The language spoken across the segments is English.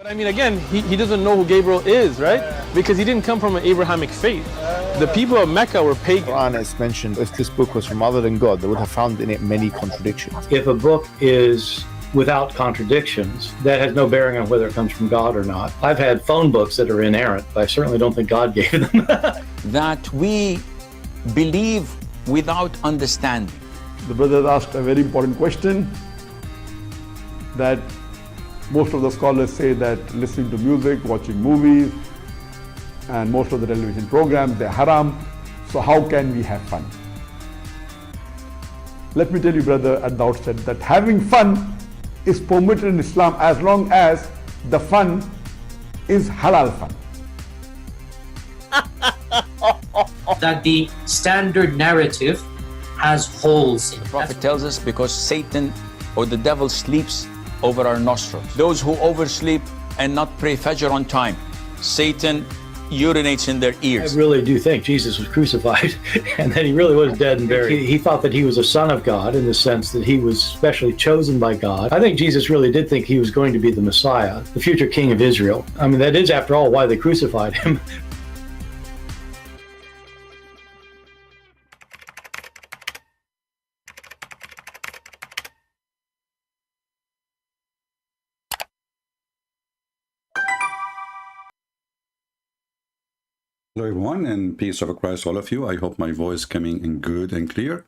But I mean, again, he doesn't know who Gabriel is, right? Because he didn't come from an Abrahamic faith. The people of Mecca were pagan. Quran is mentioned, if this book was from other than God, they would have found in it many contradictions. If a book is without contradictions, that has no bearing on whether it comes from God or not. I've had phone books that are inerrant, but I certainly don't think God gave them. That we believe without understanding. The brother asked a very important question, that most of the scholars say that listening to music, watching movies, and most of the television programs, they're haram. So how can we have fun? Let me tell you, brother, at the outset, that having fun is permitted in Islam as long as the fun is halal fun. That the standard narrative has holes in it. The Prophet tells us because Satan or the devil sleeps over our nostrils. Those who oversleep and not pray Fajr on time, Satan urinates in their ears. I really do think Jesus was crucified and that he really was dead and buried. He thought that he was a son of God in the sense that he was specially chosen by God. I think Jesus really did think he was going to be the Messiah, the future king of Israel. I mean, that is, after all, why they crucified him. Hello everyone, and peace of Christ all of you. I hope my voice coming in good and clear.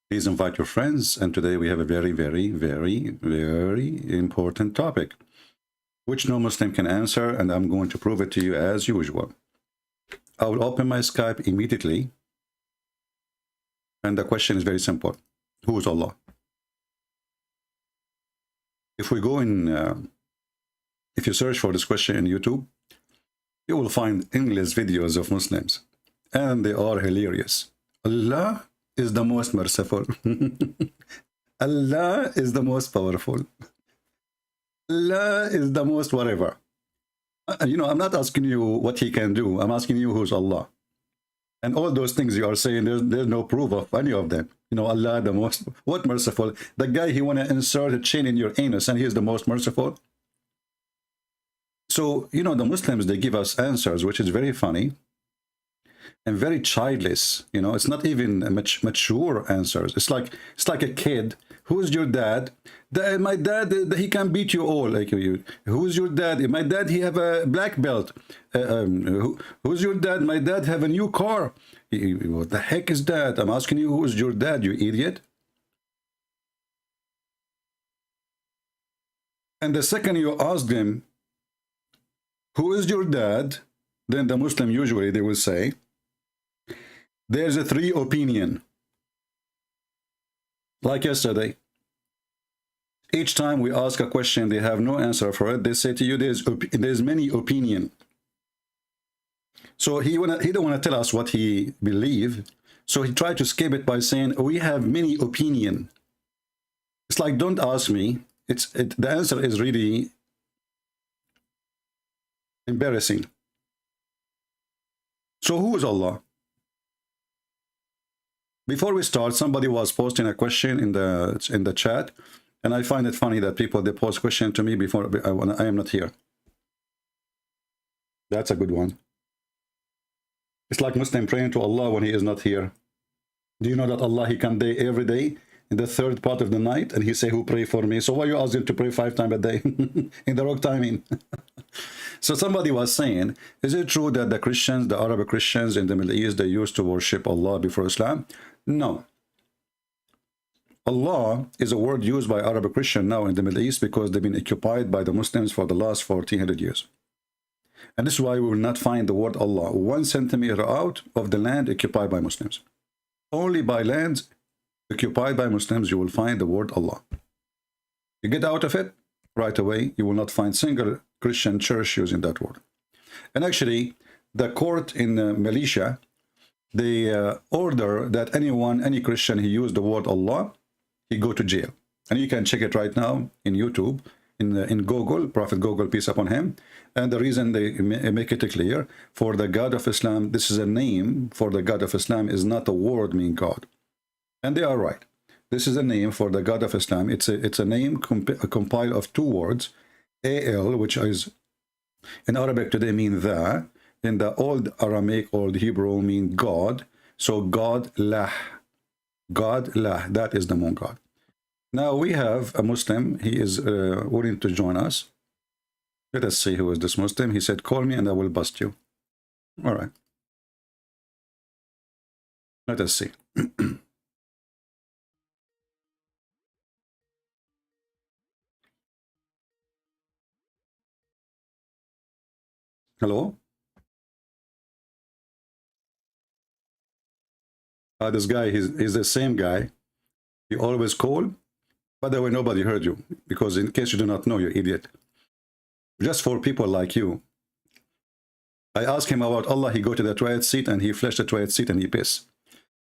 Please invite your friends, and today we have a very important topic which no Muslim can answer, and I'm going to prove it to you as usual. I will open my Skype immediately, and the question is very simple. Who is Allah? If we go in, if you search for this question in YouTube, you will find endless videos of Muslims, and they are hilarious. Allah is the most merciful. Allah is the most powerful. Allah is the most whatever. You know, I'm not asking you what he can do. I'm asking you who's Allah. And all those things you are saying, there's no proof of any of them. You know, Allah the most, what merciful? The guy, he want to insert a chain in your anus, and he is the most merciful. So, you know, the Muslims, they give us answers, which is very funny and very childless. You know, it's not even mature answers. It's like a kid. Who's your dad? My dad, he can beat you all. Like you. Who's your dad? My dad, he have a black belt. Who's your dad? My dad have a new car. What the heck is that? I'm asking you, who's your dad, you idiot? And the second you ask them, who is your dad? Then the Muslim, usually they will say, there's a three opinion. Like yesterday, each time we ask a question, they have no answer for it. They say to you, there's many opinion. So he don't want to tell us what he believe. So he tried to escape it by saying, we have many opinion. It's like, don't ask me. The answer is really embarrassing. So who is Allah? Before we start, somebody was posting a question in the chat, and I find it funny that people, they post question to me before I am not here. That's a good one. It's like Muslim praying to Allah when he is not here. Do you know that Allah, he can day every day in the third part of the night, and he say, who pray for me? So why you ask him to pray 5 times a day in the wrong timing? So somebody was saying, is it true that the Christians, the Arab Christians in the Middle East, they used to worship Allah before Islam? No. Allah is a word used by Arab Christian now in the Middle East because they've been occupied by the Muslims for the last 1400 years. And this is why we will not find the word Allah 1 centimeter out of the land occupied by Muslims. Only by lands occupied by Muslims you will find the word Allah. You get out of it, right away, you will not find single Christian church using that word. And actually, the court in Malaysia, they order that any Christian who used the word Allah, he go to jail. And you can check it right now in YouTube, in Google, Prophet Google, peace upon him. And the reason they make it clear, for the God of Islam, this is a name for the God of Islam, is not a word meaning God. And they are right. This is a name for the God of Islam. It's a name compiled of 2 words, AL, which is In Arabic today mean the. In the old Aramaic, old Hebrew mean God. So God lah. God lah. That is the moon god. Now we have a Muslim. He is willing to join us. Let us see who is this Muslim. He said, call me and I will bust you. All right. Let us see. Hello? This guy, he's the same guy. He always call. By the way, nobody heard you, because in case you do not know, you idiot. Just for people like you. I asked him about Allah, he go to the toilet seat and he flushed the toilet seat and he piss.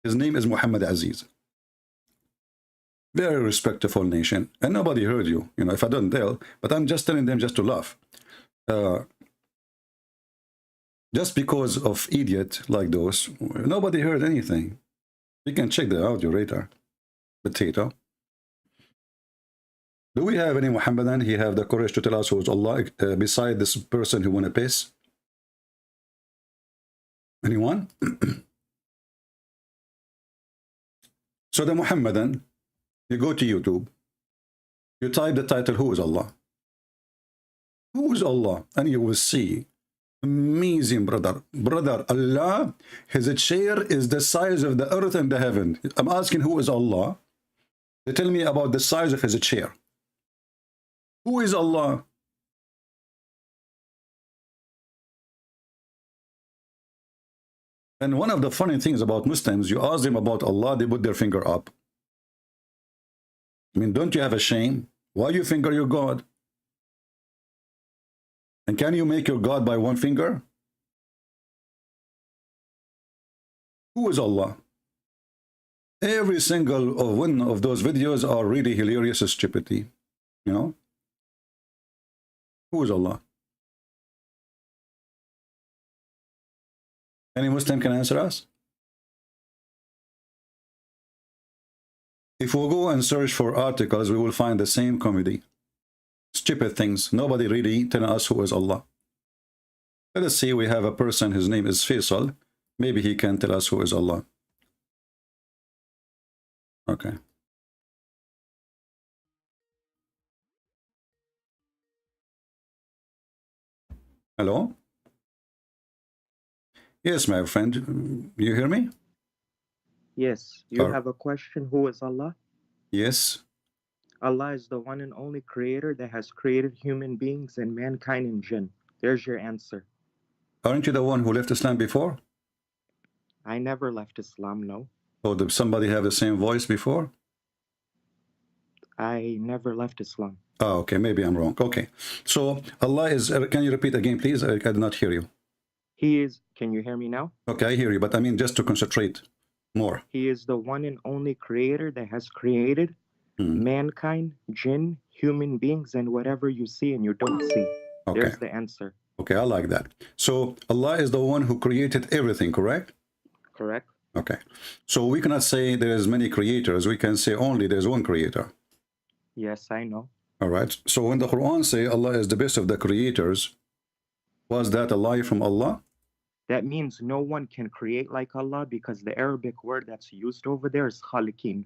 His name is Muhammad Aziz. Very respectful nation. And nobody heard you, you know, if I don't tell, but I'm just telling them just to laugh. Just because of idiot like those, nobody heard anything. You can check the audio radar. Potato. Do we have any Muhammadan? He have the courage to tell us who is Allah beside this person who want to piss? Anyone? So the Muhammadan, you go to YouTube, you type the title, who is Allah? Who is Allah? And you will see, amazing brother. Brother, Allah, his chair is the size of the earth and the heaven. I'm asking who is Allah? They tell me about the size of his chair. Who is Allah? And one of the funny things about Muslims, you ask them about Allah, they put their finger up. I mean, don't you have a shame? Why you finger your God? And can you make your God by one finger? Who is Allah? Every single of one of those videos are really hilarious stupidity. You know? Who is Allah? Any Muslim can answer us? If we go and search for articles, we will find the same comedy. Stupid things. Nobody really telling us who is Allah. Let us see, we have a person, his name is Faisal. Maybe he can tell us who is Allah. Okay. Hello? Yes, my friend. You hear me? Yes. You have a question. Who is Allah? Yes. Allah is the one and only creator that has created human beings and mankind and jinn. There's your answer. Aren't you the one who left Islam before? I never left Islam, no. Oh, did somebody have the same voice before? I never left Islam. Oh, okay. Maybe I'm wrong. Okay. So Allah is, can you repeat again, please? I did not hear you. He is, can you hear me now? Okay, I hear you, but I mean just to concentrate more. He is the one and only creator that has created mankind, jinn, human beings, and whatever you see and you don't see. Okay. There's the answer. Okay, I like that. So Allah is the one who created everything, correct? Correct. Okay. So we cannot say there's many creators. We can say only there's one creator. Yes, I know. All right. So when the Quran say Allah is the best of the creators, was that a lie from Allah? That means no one can create like Allah, because the Arabic word that's used over there is khaliqin.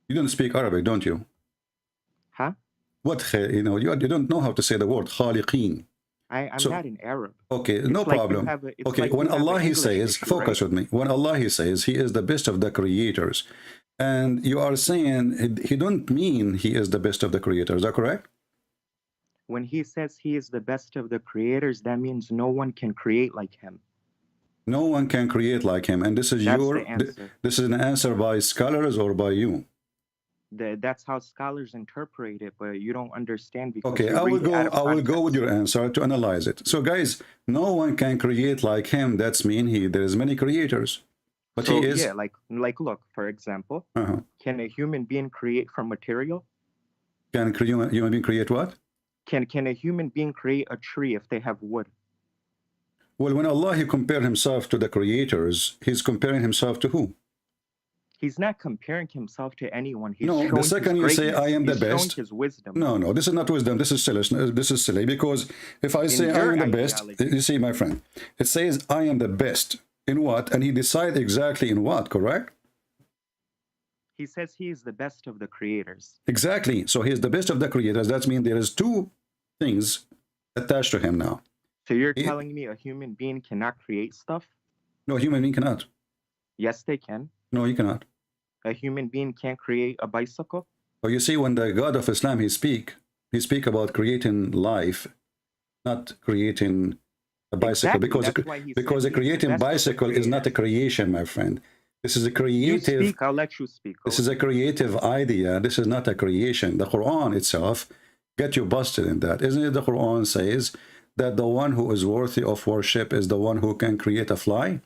You don't speak Arabic, don't you? Huh? What, you know, you don't know how to say the word khaliqin. I'm So- not in Arab. Okay, It's no like you problem. have a- it's Okay, like you when have an Allah he English says, issue, focus right? with me. When Allah he says he is the best of the creators, and you are saying he don't mean he is the best of the creators. Is that correct? When he says he is the best of the creators, that means no one can create like him. No one can create like him, and this is That's your the answer. this is an answer by scholars or by you. That's how scholars interpret it, but you don't understand because Okay, you I will read it out of go with context. your answer to analyze it. So guys, no one can create like him. That's mean there is many creators, but So, he is. yeah, like look, for example, Uh-huh. can a human being create from material? Can human being create what? Can a human being create a tree if they have wood? Well, when Allah he compared himself to the creators, he's comparing himself to who? He's not comparing himself to anyone. He's No, the showing second his you say greatness. I am the He's showing best. his wisdom. No, this is not wisdom. This is silly. This is silly because if I say I your am the best, ideology. you see, my friend, it says I am the best in what, and he decides exactly in what. Correct? He says he is the best of the creators. Exactly. So he is the best of the creators. That means there is two things attached to him now. So you're telling me a human being cannot create stuff? No, a human being cannot. Yes, they can. No, you cannot. A human being can't create a bicycle? But you see, when the God of Islam he speak about creating life, not creating a bicycle, Exactly. because a creating bicycle is not a creation, my friend. This is a creative. You speak, I'll let you speak. This is a creative idea. This is not a creation. The Quran itself get you busted in that. Isn't it? The Quran says that the one who is worthy of worship is the one who can create a fly.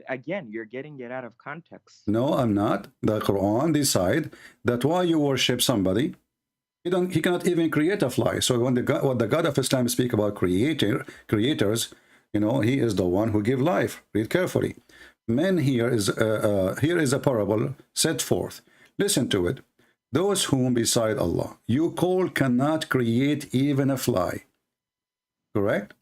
Again, you're getting it out of context. No, I'm not. The Quran decide that while you worship somebody, he cannot even create a fly. So when the God of Islam speak about creators, you know, he is the one who give life. Read carefully. Men here is a parable set forth. Listen to it. Those whom beside Allah you call cannot create even a fly. Correct?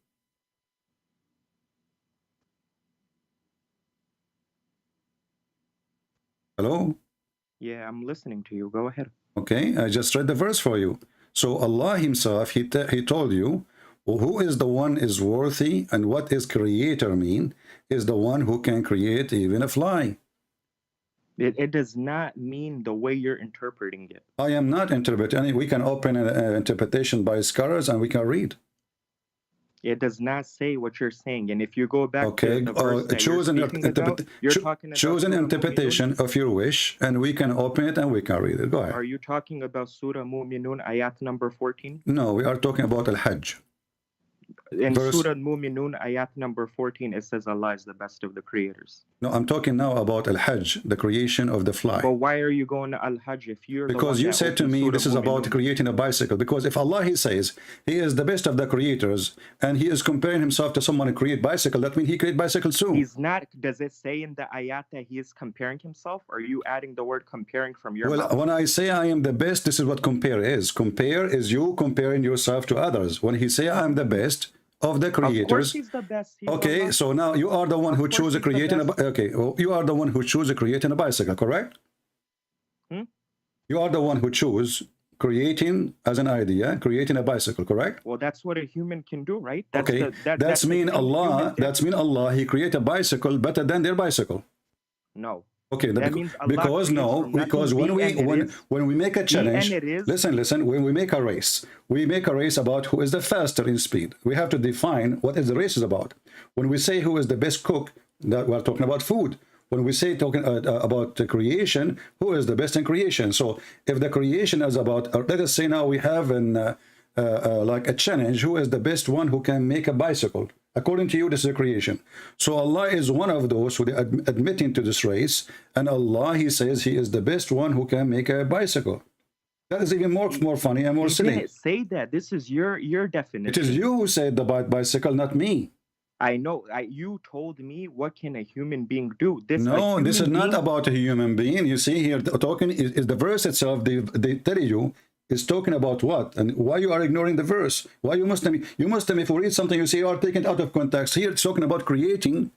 Hello? Yeah, I'm listening to you. Go ahead. Okay, I just read the verse for you. So Allah himself, he told you, who is the one is worthy, and what is creator mean, is the one who can create even a fly. It does not mean the way you're interpreting it. I am not interpreting. We can open an interpretation by scholars and we can read. It does not say what you're saying. And if you go back okay, to the verse that choose an interpretation of your wish, and we can open it and we can read it. Go ahead. Are you talking about Surah Mu'minun, ayat number 14? No, we are talking about Al-Hajj. In Surah Mu'minun, ayat number 14, it says Allah is the best of the creators. No, I'm talking now about Al-Hajj, the creation of the fly. But why are you going to Al-Hajj if you're because you said to me this is about creating a bicycle. Because if Allah, he says, he is the best of the creators, and he is comparing himself to someone who create bicycle, that means he create bicycle soon. He's not. Does it say in the ayat that he is comparing himself? Or are you adding the word comparing from your mouth? When I say I am the best, this is what compare is. Compare is you comparing yourself to others. When he say I am the best of the creators, of course he's the best. Okay, so now you are the one who choose creating you are the one who choose creating a bicycle, correct? You are the one who choose creating as an idea, creating a bicycle, correct? Well, that's what a human can do, right? That's mean Allah, he create a bicycle better than their bicycle. No. Okay, because when we make a challenge, listen, when we make a race about who is the faster in speed. We have to define what is the race is about. When we say who is the best cook, that we're talking about food. When we say about the creation, who is the best in creation? So if the creation is about, let us say now we have like a challenge, who is the best one who can make a bicycle? According to you, this is a creation. So Allah is one of those who are admitting to this race, and Allah, he says he is the best one who can make a bicycle. That is even more funny and more silly. You didn't say that. This is your definition. It is you who said the bicycle, not me. I know. You told me what can a human being do. This is not about a human being. You see here, talking is the verse itself. They tell you is talking about what, and why you are ignoring the verse. Why you Muslim, if you read something, you say you are taking it out of context. Here it's talking about creating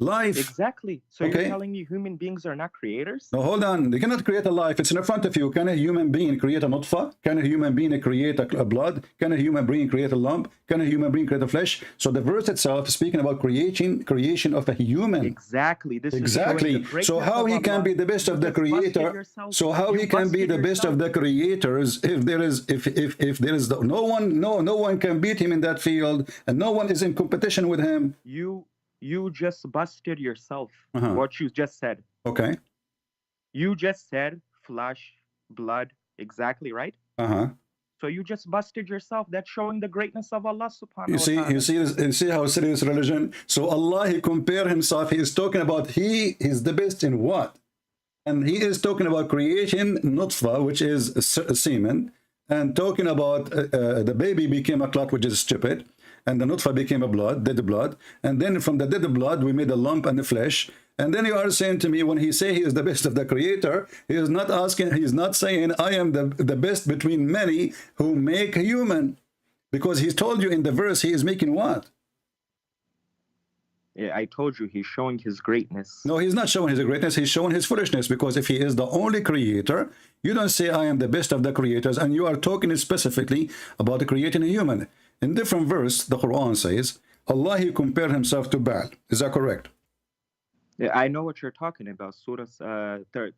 life. Exactly. So you're telling me human beings are not creators? No, hold on. They cannot create a life. It's in front of you. Can a human being create a nutfa? Can a human being create a blood? Can a human being create a lump? Can a human being create a flesh? So the verse itself is speaking about creation of a human. Exactly. So how he can be the best of the creator? So how he can be the best of the creators if there is no one can beat him in that field, and no one is in competition with him? You just busted yourself. What you just said. Okay. You just said flesh, blood, exactly, right? So you just busted yourself. That's showing the greatness of Allah subhanahu wa ta'ala. You see how serious religion. So Allah, he compare himself. He is talking about he is the best in what? And he is talking about creation nutfa, which is semen, and talking about the baby became a clot, which is stupid. and the nutfa became a blood, dead blood, and then from the dead blood we made a lump and the flesh. And then you are saying to me, when he say he is the best of the creator, he is not asking, he is not saying I am the best between many who make a human, because he told you in the verse he is making what? Yeah, I told you he's showing his greatness. No, he's not showing his greatness, he's showing his foolishness, because if he is the only creator, you don't say I am the best of the creators, and you are talking specifically about creating a human. In different verse, the Quran says, Allah, he compared himself to Baal. Is that correct? Yeah, I know what you're talking about. Surah,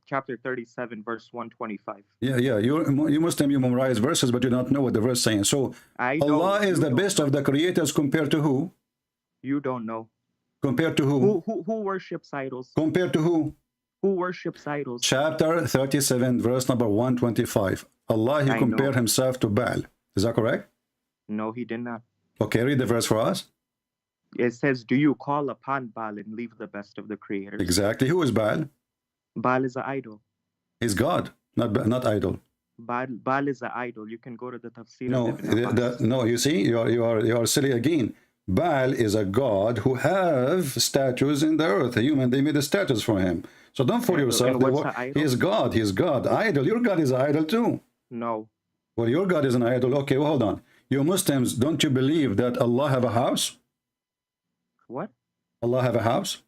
chapter 37, verse 125. Yeah, you Muslim, you memorize verses, but you don't know what the verse is saying. So, Allah is the best of the creators compared to who? You don't know. Compared to who? Who worships idols? Compared to who? Who worships idols? Chapter 37, verse number 125. Allah, he compared himself to Baal. Is that correct? No, he did not. Okay, read the verse for us. It says, do you call upon Baal and leave the best of the creators? Exactly. Who is Baal? Baal is an idol. He's God, not idol. Baal is an idol. You can go to the tafsir. No, you see, you are silly again. Baal is a god who have statues in the earth. A human, they made the statues for him. So don't fool yourself. He is God. He is God. Idol. Your God is an idol too. No. Well, your God is an idol. Okay, well, hold on. You Muslims, don't you believe that Allah have a house? What? Allah have a house?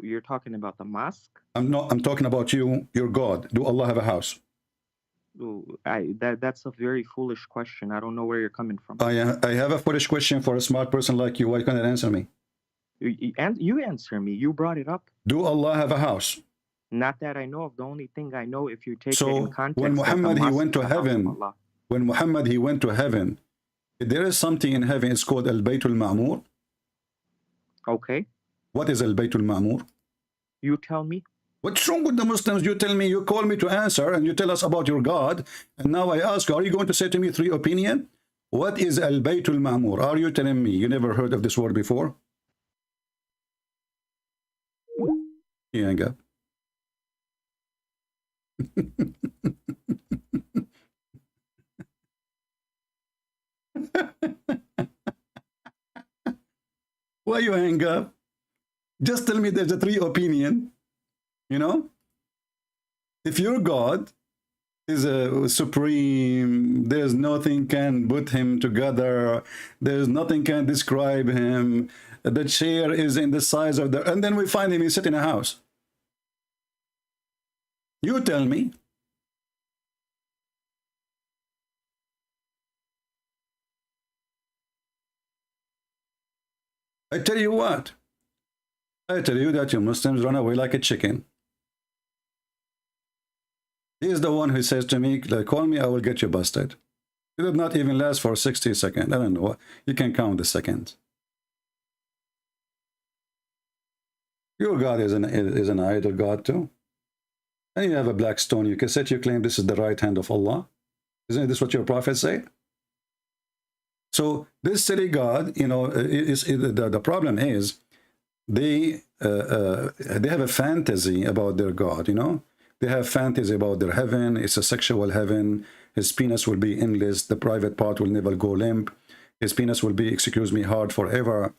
You're talking about the mosque? I'm talking about you, your God. Do Allah have a house? That's a very foolish question. I don't know where you're coming from. I have a foolish question for a smart person like you. Why can't you answer me? You answer me. You brought it up. Do Allah have a house? Not that I know of. The only thing I know, if you take so it in context, when Muhammad he went to heaven, there is something in heaven. It's called Al-Baytul Ma'mur. Okay. What is Al-Baytul Ma'mur? You tell me. What's wrong with the Muslims? You tell me, you call me to answer, and you tell us about your God. And now I ask, are you going to say to me 3 opinion? What is Al-Baytul Ma'mur? Are you telling me you never heard of this word before? You hang up. Why you hang up? Just tell me there's a 3 opinion. You know, if your God is a supreme, there's nothing can put him together, there's nothing can describe him, the chair is in the size of the, and then we find him, he's sitting in a house. You tell me. I tell you what, I tell you that you Muslims run away like a chicken. He is the one who says to me, call me, I will get you busted. It did not even last for 60 seconds. I don't know. You can count the seconds. Your God is an idol God too. And you have a black stone. You can set your claim this is the right hand of Allah. Isn't this what your prophet say? So this silly God, you know, the problem is they have a fantasy about their God, you know. They have fantasy about their heaven. It's a sexual heaven. His penis will be endless. The private part will never go limp. His penis will be, excuse me, hard forever.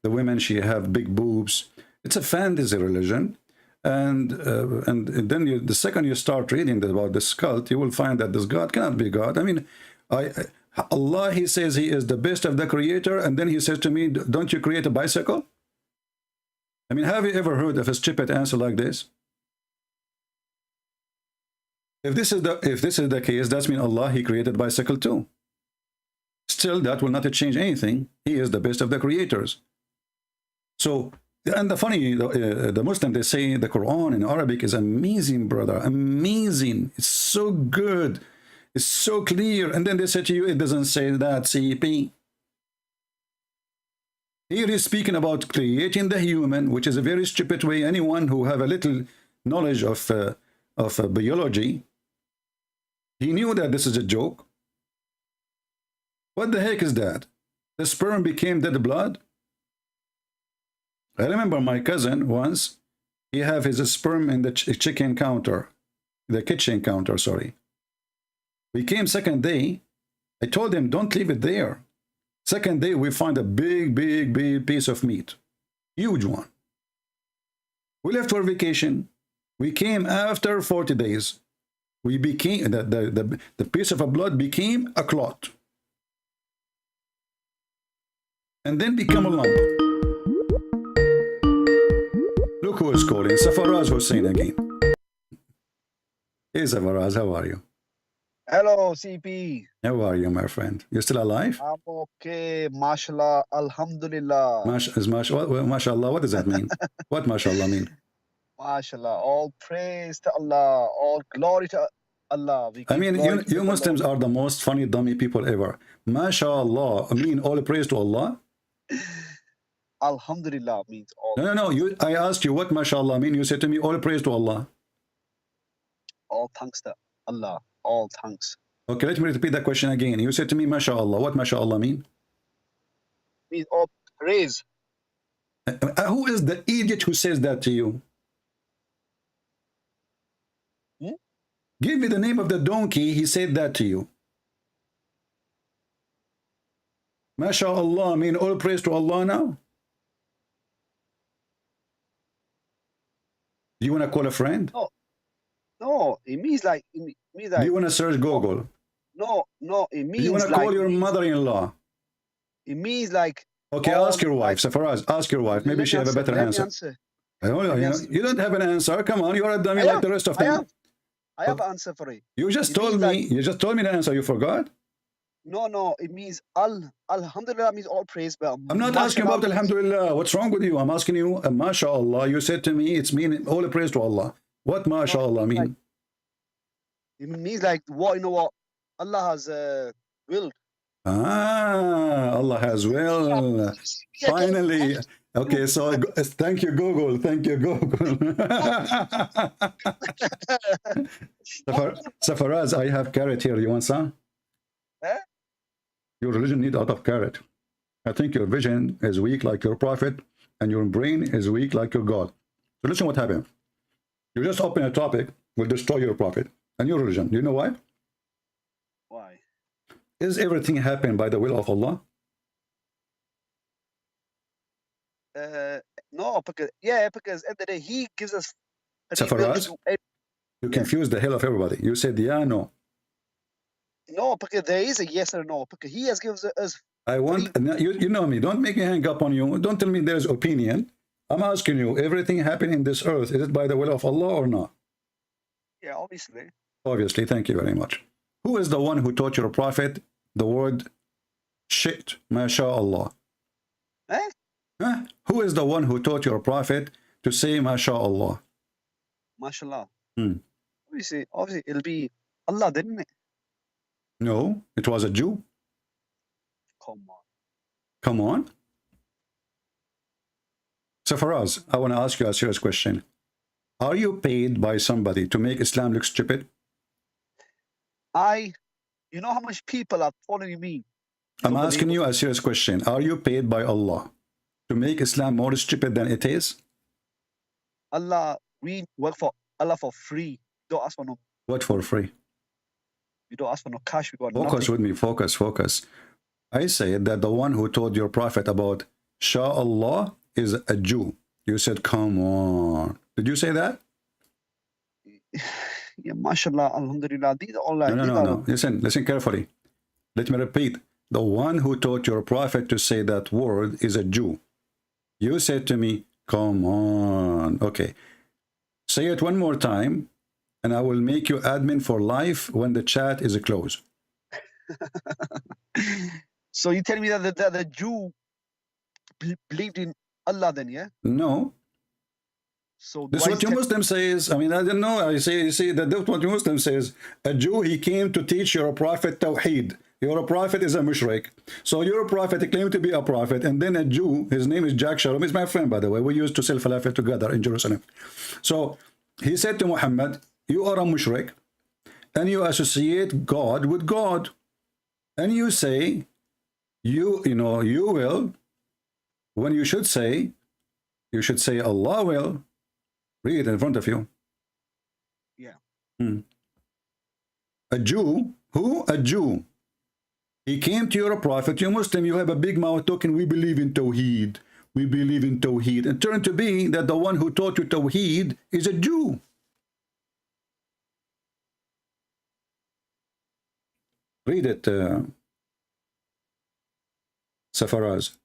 The women, she have big boobs. It's a fantasy religion. And then the second you start reading about this cult, you will find that this God cannot be God. I mean, Allah, he says he is the best of the creator. And then he says to me, don't you create a bicycle? I mean, have you ever heard of a stupid answer like this? If this is the case, that means Allah, he created bicycle too. Still, that will not change anything. He is the best of the creators. So, and the funny, the Muslim, they say the Quran in Arabic is amazing, brother, amazing. It's so good. It's so clear. And then they say to you, it doesn't say that, CP. Here he's speaking about creating the human, which is a very stupid way. Anyone who have a little knowledge of biology, he knew that this is a joke. What the heck is that? The sperm became dead blood? I remember my cousin once, he have his sperm in the kitchen counter, sorry. We came second day, I told him, don't leave it there. Second day, we find a big piece of meat. Huge one. We left for vacation. We came after 40 days. We became, the piece of blood became a clot. And then become a lump. Look who is calling. Safaraz Hussein again. Hey Safaraz, how are you? Hello, CP. How are you, my friend? You still alive? I'm okay. MashaAllah. Alhamdulillah. MashaAllah, what does that mean? What MashaAllah mean? MashaAllah. All praise to Allah. All glory to Allah. I mean, you Muslims are the most funny, dummy people ever. MashaAllah, I mean all praise to Allah? Alhamdulillah means all. No. I asked you what MashaAllah mean. You said to me, all praise to Allah. All thanks to Allah. All thanks. Okay, let me repeat that question again. You said to me, MashaAllah. What MashaAllah mean? Means all praise. Who is the idiot who says that to you? Give me the name of the donkey. He said that to you. MashaAllah mean all praise to Allah now? Do you want to call a friend? No, it means like. Do you want to search Google? No, it means. Do you want to call your mother-in-law? It means like. Okay, ask your wife, Safaraz. Ask your wife. Maybe she have a better answer. You don't have an answer. Come on, you're a dummy like the rest of them. I have an answer for it. You just told me. You just told me the answer. You forgot? No. It means Alhamdulillah means all praise. But I'm not asking about Alhamdulillah. What's wrong with you? I'm asking you, MashaAllah. You said to me, it's mean all praise to Allah. What MashaAllah mean? It means like what Allah has willed. Allah has will. Finally. Okay, so thank you, Google. Thank you, Google. Safaraz, I have carrot here. You want some? Your religion needs a lot of carrot. I think your vision is weak like your prophet, and your brain is weak like your God. So listen what happened. You just open a topic, will destroy your prophet and your religion. Do you know why? Why? Is everything happen by the will of Allah? No, because at the day He gives us. Safaraz, you confuse the hell of everybody. You said yeah, no. No, because there is a yes or no. Because He has given us. I want you know me. Don't make me hang up on you. Don't tell me there's opinion. I'm asking you, everything happening in this earth, is it by the will of Allah or not? Yeah, obviously. Obviously, thank you very much. Who is the one who taught your prophet the word shit, MashaAllah? Who is the one who taught your prophet to say MashaAllah? MashaAllah. Obviously, it'll be Allah, didn't it? No, it was a Jew. Come on. Come on. So Faraz, I want to ask you a serious question. Are you paid by somebody to make Islam look stupid? You know how much people are following me? I'm asking you a serious question. Are you paid by Allah to make Islam more stupid than it is? Allah, we work for Allah for free. Don't ask for no. What for free? We don't ask for no cash. We got focus nothing. With me. Focus. I said that the one who told your prophet about Shah Allah is a Jew. You said, come on. Did you say that? Yeah, mashallah, alhamdulillah. These are all like... No. Listen carefully. Let me repeat. The one who taught your prophet to say that word is a Jew. You said to me, come on. Okay. Say it one more time, and I will make you admin for life when the chat is closed. So you tell me that the Jew believed in Allah then, yeah? No. So this is what your Muslim says. I mean, I don't know. I say that that's what your Muslim says. A Jew, he came to teach your prophet Tawheed. Your prophet is a mushrik. So your prophet claimed to be a prophet, and then a Jew, his name is Jack Shalom, he's my friend, by the way. We used to sell falafel together in Jerusalem. So he said to Muhammad, you are a mushrik, and you associate God with God. And you say, you will, when you should say Allah will. Read it in front of you. Yeah. A Jew, who? A Jew. He came to your prophet, you Muslim, you have a big mouth talking, we believe in Tawheed. We believe in Tawheed. And turned to be that the one who taught you Tawheed is a Jew. Read it, Safaraz.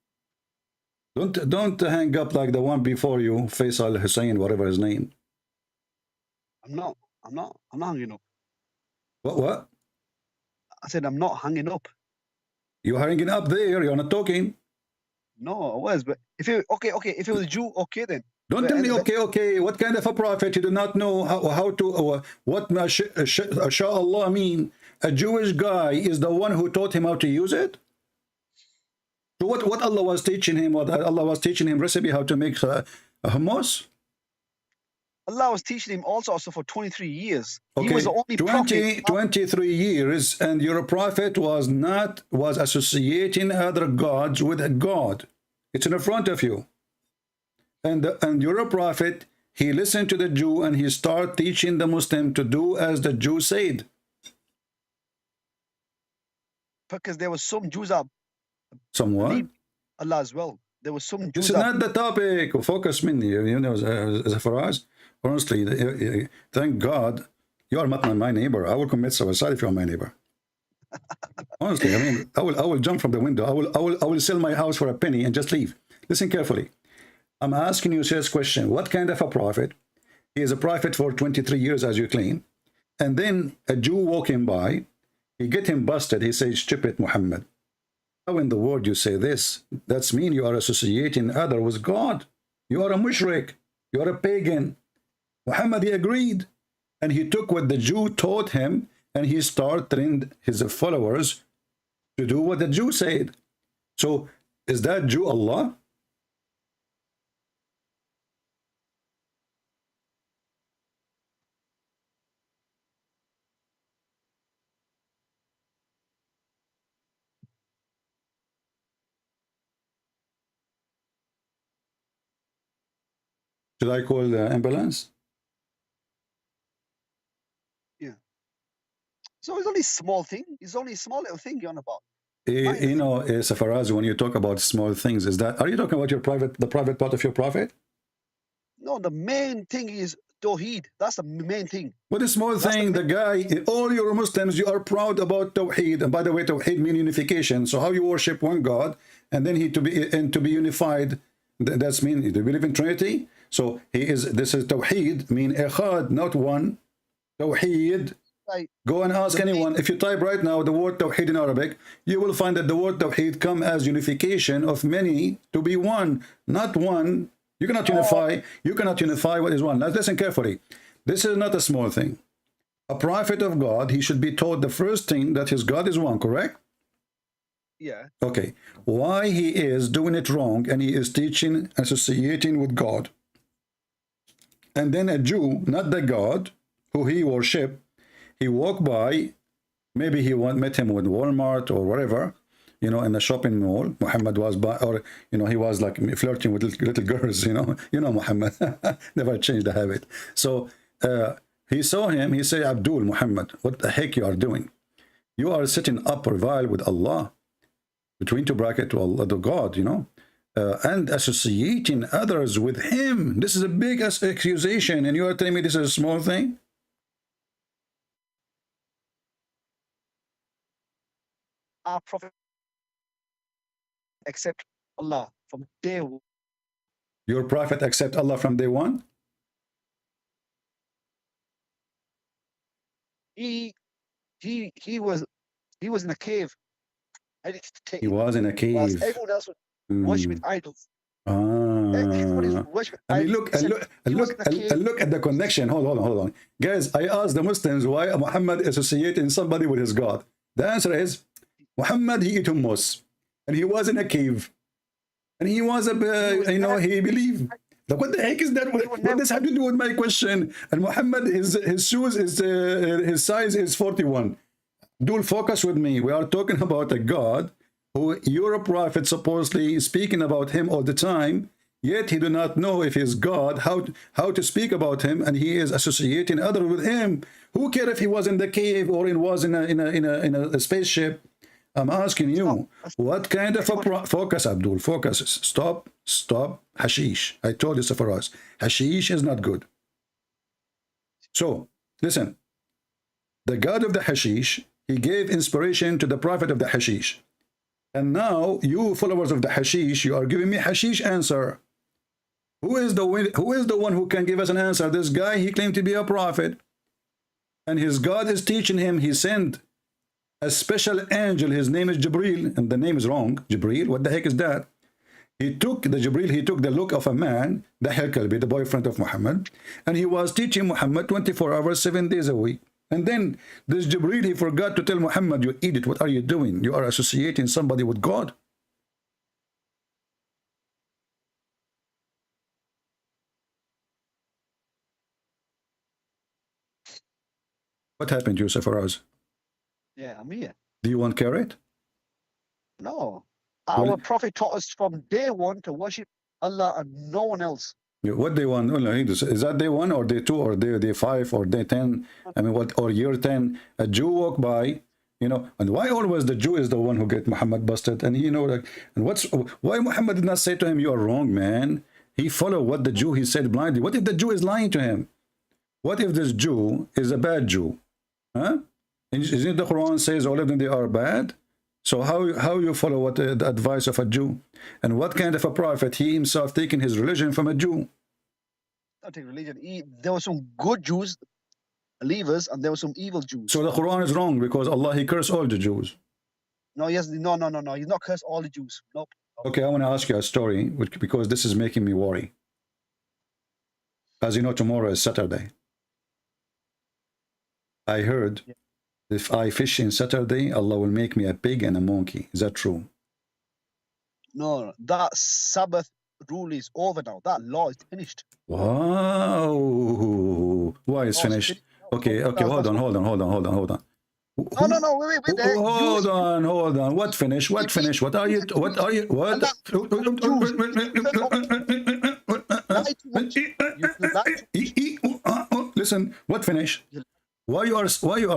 Don't hang up like the one before you, Faisal Hussein, whatever his name. I'm not hanging up. What? I said I'm not hanging up. You're hanging up there, you're not talking. No, I was, but if it if it was a Jew, okay then. Don't tell me, okay. What kind of a prophet? You do not know how to, what Masha Allah mean. A Jewish guy is the one who taught him how to use it. So what Allah was teaching him, Allah was teaching him recipe how to make a hummus. Allah was teaching him also for 23 years. Okay, he was the only 23 years, and your prophet was associating other gods with a God. It's in front of you. And your prophet, he listened to the Jew and he started teaching the Muslim to do as the Jew said. Because there was some Jews up. Somewhat. Allah as well. There was some Jews. This is not the topic. Focus, Minni. You know, for us, honestly, thank God you are not my neighbor. I will commit suicide if you are my neighbor. Honestly, I mean, I will jump from the window. I will sell my house for a penny and just leave. Listen carefully. I'm asking you this question. What kind of a prophet? He is a prophet for 23 years, as you claim. And then a Jew walking by, he get him busted. He says, stupid Muhammad. How in the world you say this? That's mean you are associating other with God. You are a mushrik. You are a pagan. Muhammad, he agreed. And he took what the Jew taught him and he started training his followers to do what the Jew said. So is that Jew Allah? Should I call the ambulance? Yeah. So it's only a small thing. It's only a small little thing you're on about. You know, Safaraz, when you talk about small things, are you talking about the private part of your prophet? No, the main thing is Tawheed. That's the main thing. What a small thing, the guy, all your Muslims, you are proud about Tawheed. And by the way, Tawheed means unification. So how you worship one God and then to be unified, that's mean, do you believe in Trinity? So this is Tawheed, mean Echad, not one. Tawheed. Right. Go and ask anyone. If you type right now the word Tawheed in Arabic, you will find that the word Tawheed come as unification of many to be one, not one. You cannot unify. You cannot unify what is one. Now listen carefully. This is not a small thing. A prophet of God, he should be taught the first thing that his God is one, correct? Yeah. Okay. Why he is doing it wrong and he is teaching, associating with God. And then a Jew, not the God who he worshiped, he walked by, maybe he met him with Walmart or whatever, you know, in the shopping mall. Muhammad was by, or, you know, he was like flirting with little girls, you know Muhammad, never changed the habit. So he saw him, he said, Abdul Muhammad, what the heck you are doing? You are sitting up revile with Allah, between two brackets to Allah, the God, you know. And associating others with him. This is a big accusation, and you are telling me this is a small thing? Our prophet accept Allah from day one. Your prophet accept Allah from day one? He was in a cave. He was in a cave. Everyone else was worshiping idols. I mean, look at the connection. Hold on. Guys, I asked the Muslims why Muhammad associating somebody with his God. The answer is, Muhammad, he ate hummus. And he was in a cave. And he was, you know, he believed. Like, what the heck is that? What does have to do with my question? And Muhammad, his shoes, his size is 41. Dual focus with me. We are talking about a God who your prophet supposedly is speaking about him all the time, yet he do not know if he's God, how to speak about him, and he is associating others with him. Who cares if he was in the cave or was in a spaceship? I'm asking you, what kind of a focus, Abdul? Focus. Stop. Hashish. I told you so for us. Hashish is not good. So, listen. The God of the hashish, he gave inspiration to the prophet of the hashish. And now, you followers of the hashish, you are giving me hashish answer. Who is the one who can give us an answer? This guy, he claimed to be a prophet. And his God is teaching him. He sent a special angel. His name is Jibril. And the name is wrong. Jibril, what the heck is that? He took the look of a man, the Kalbi, the boyfriend of Muhammad. And he was teaching Muhammad 24 hours, 7 days a week. And then this Jibril, he forgot to tell Muhammad, you idiot, what are you doing? You are associating somebody with God. What happened, Yusuf Faraz? Yeah, I'm here. Do you want carrot? No. Our prophet taught us from day one to worship Allah and no one else. What day one? Is that day 1 or day 2 or day 5 or day 10? I mean, what, or year 10? A Jew walk by, you know, and why always the Jew is the one who get Muhammad busted? And you know, like, and why Muhammad did not say to him, you are wrong, man? He followed what the Jew, he said blindly. What if the Jew is lying to him? What if this Jew is a bad Jew? Huh? Isn't the Quran says all of them, they are bad? So how you follow what the advice of a Jew? And what kind of a prophet? He himself taking his religion from a Jew. Not take religion. There were some good Jews, believers, and there were some evil Jews. So the Quran is wrong because Allah, he cursed all the Jews. No, yes, no. He's not cursed all the Jews. Nope. Okay, I want to ask you a story because this is making me worry. As you know, tomorrow is Saturday. I heard if I fish in Saturday, Allah will make me a pig and a monkey. Is that true? No, that Sabbath rule is over now. That law is finished. Wow. Why is finished? Okay, hold on. No, wait. Hold on. What finish? What are you? Listen, what finish? Why you are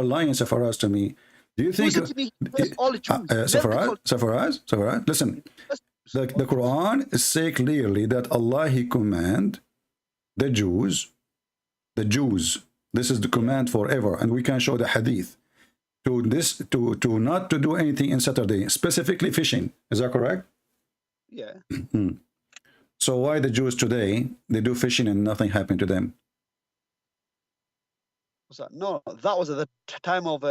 lying, Safaraz, to me? Do you think Safaraz? Listen, the Quran say clearly that Allah, he command the Jews. This is the command forever, and we can show the hadith to not to do anything in Saturday, specifically fishing. Is that correct? Yeah. So why the Jews today, they do fishing and nothing happened to them? What's that? No, that was at the time of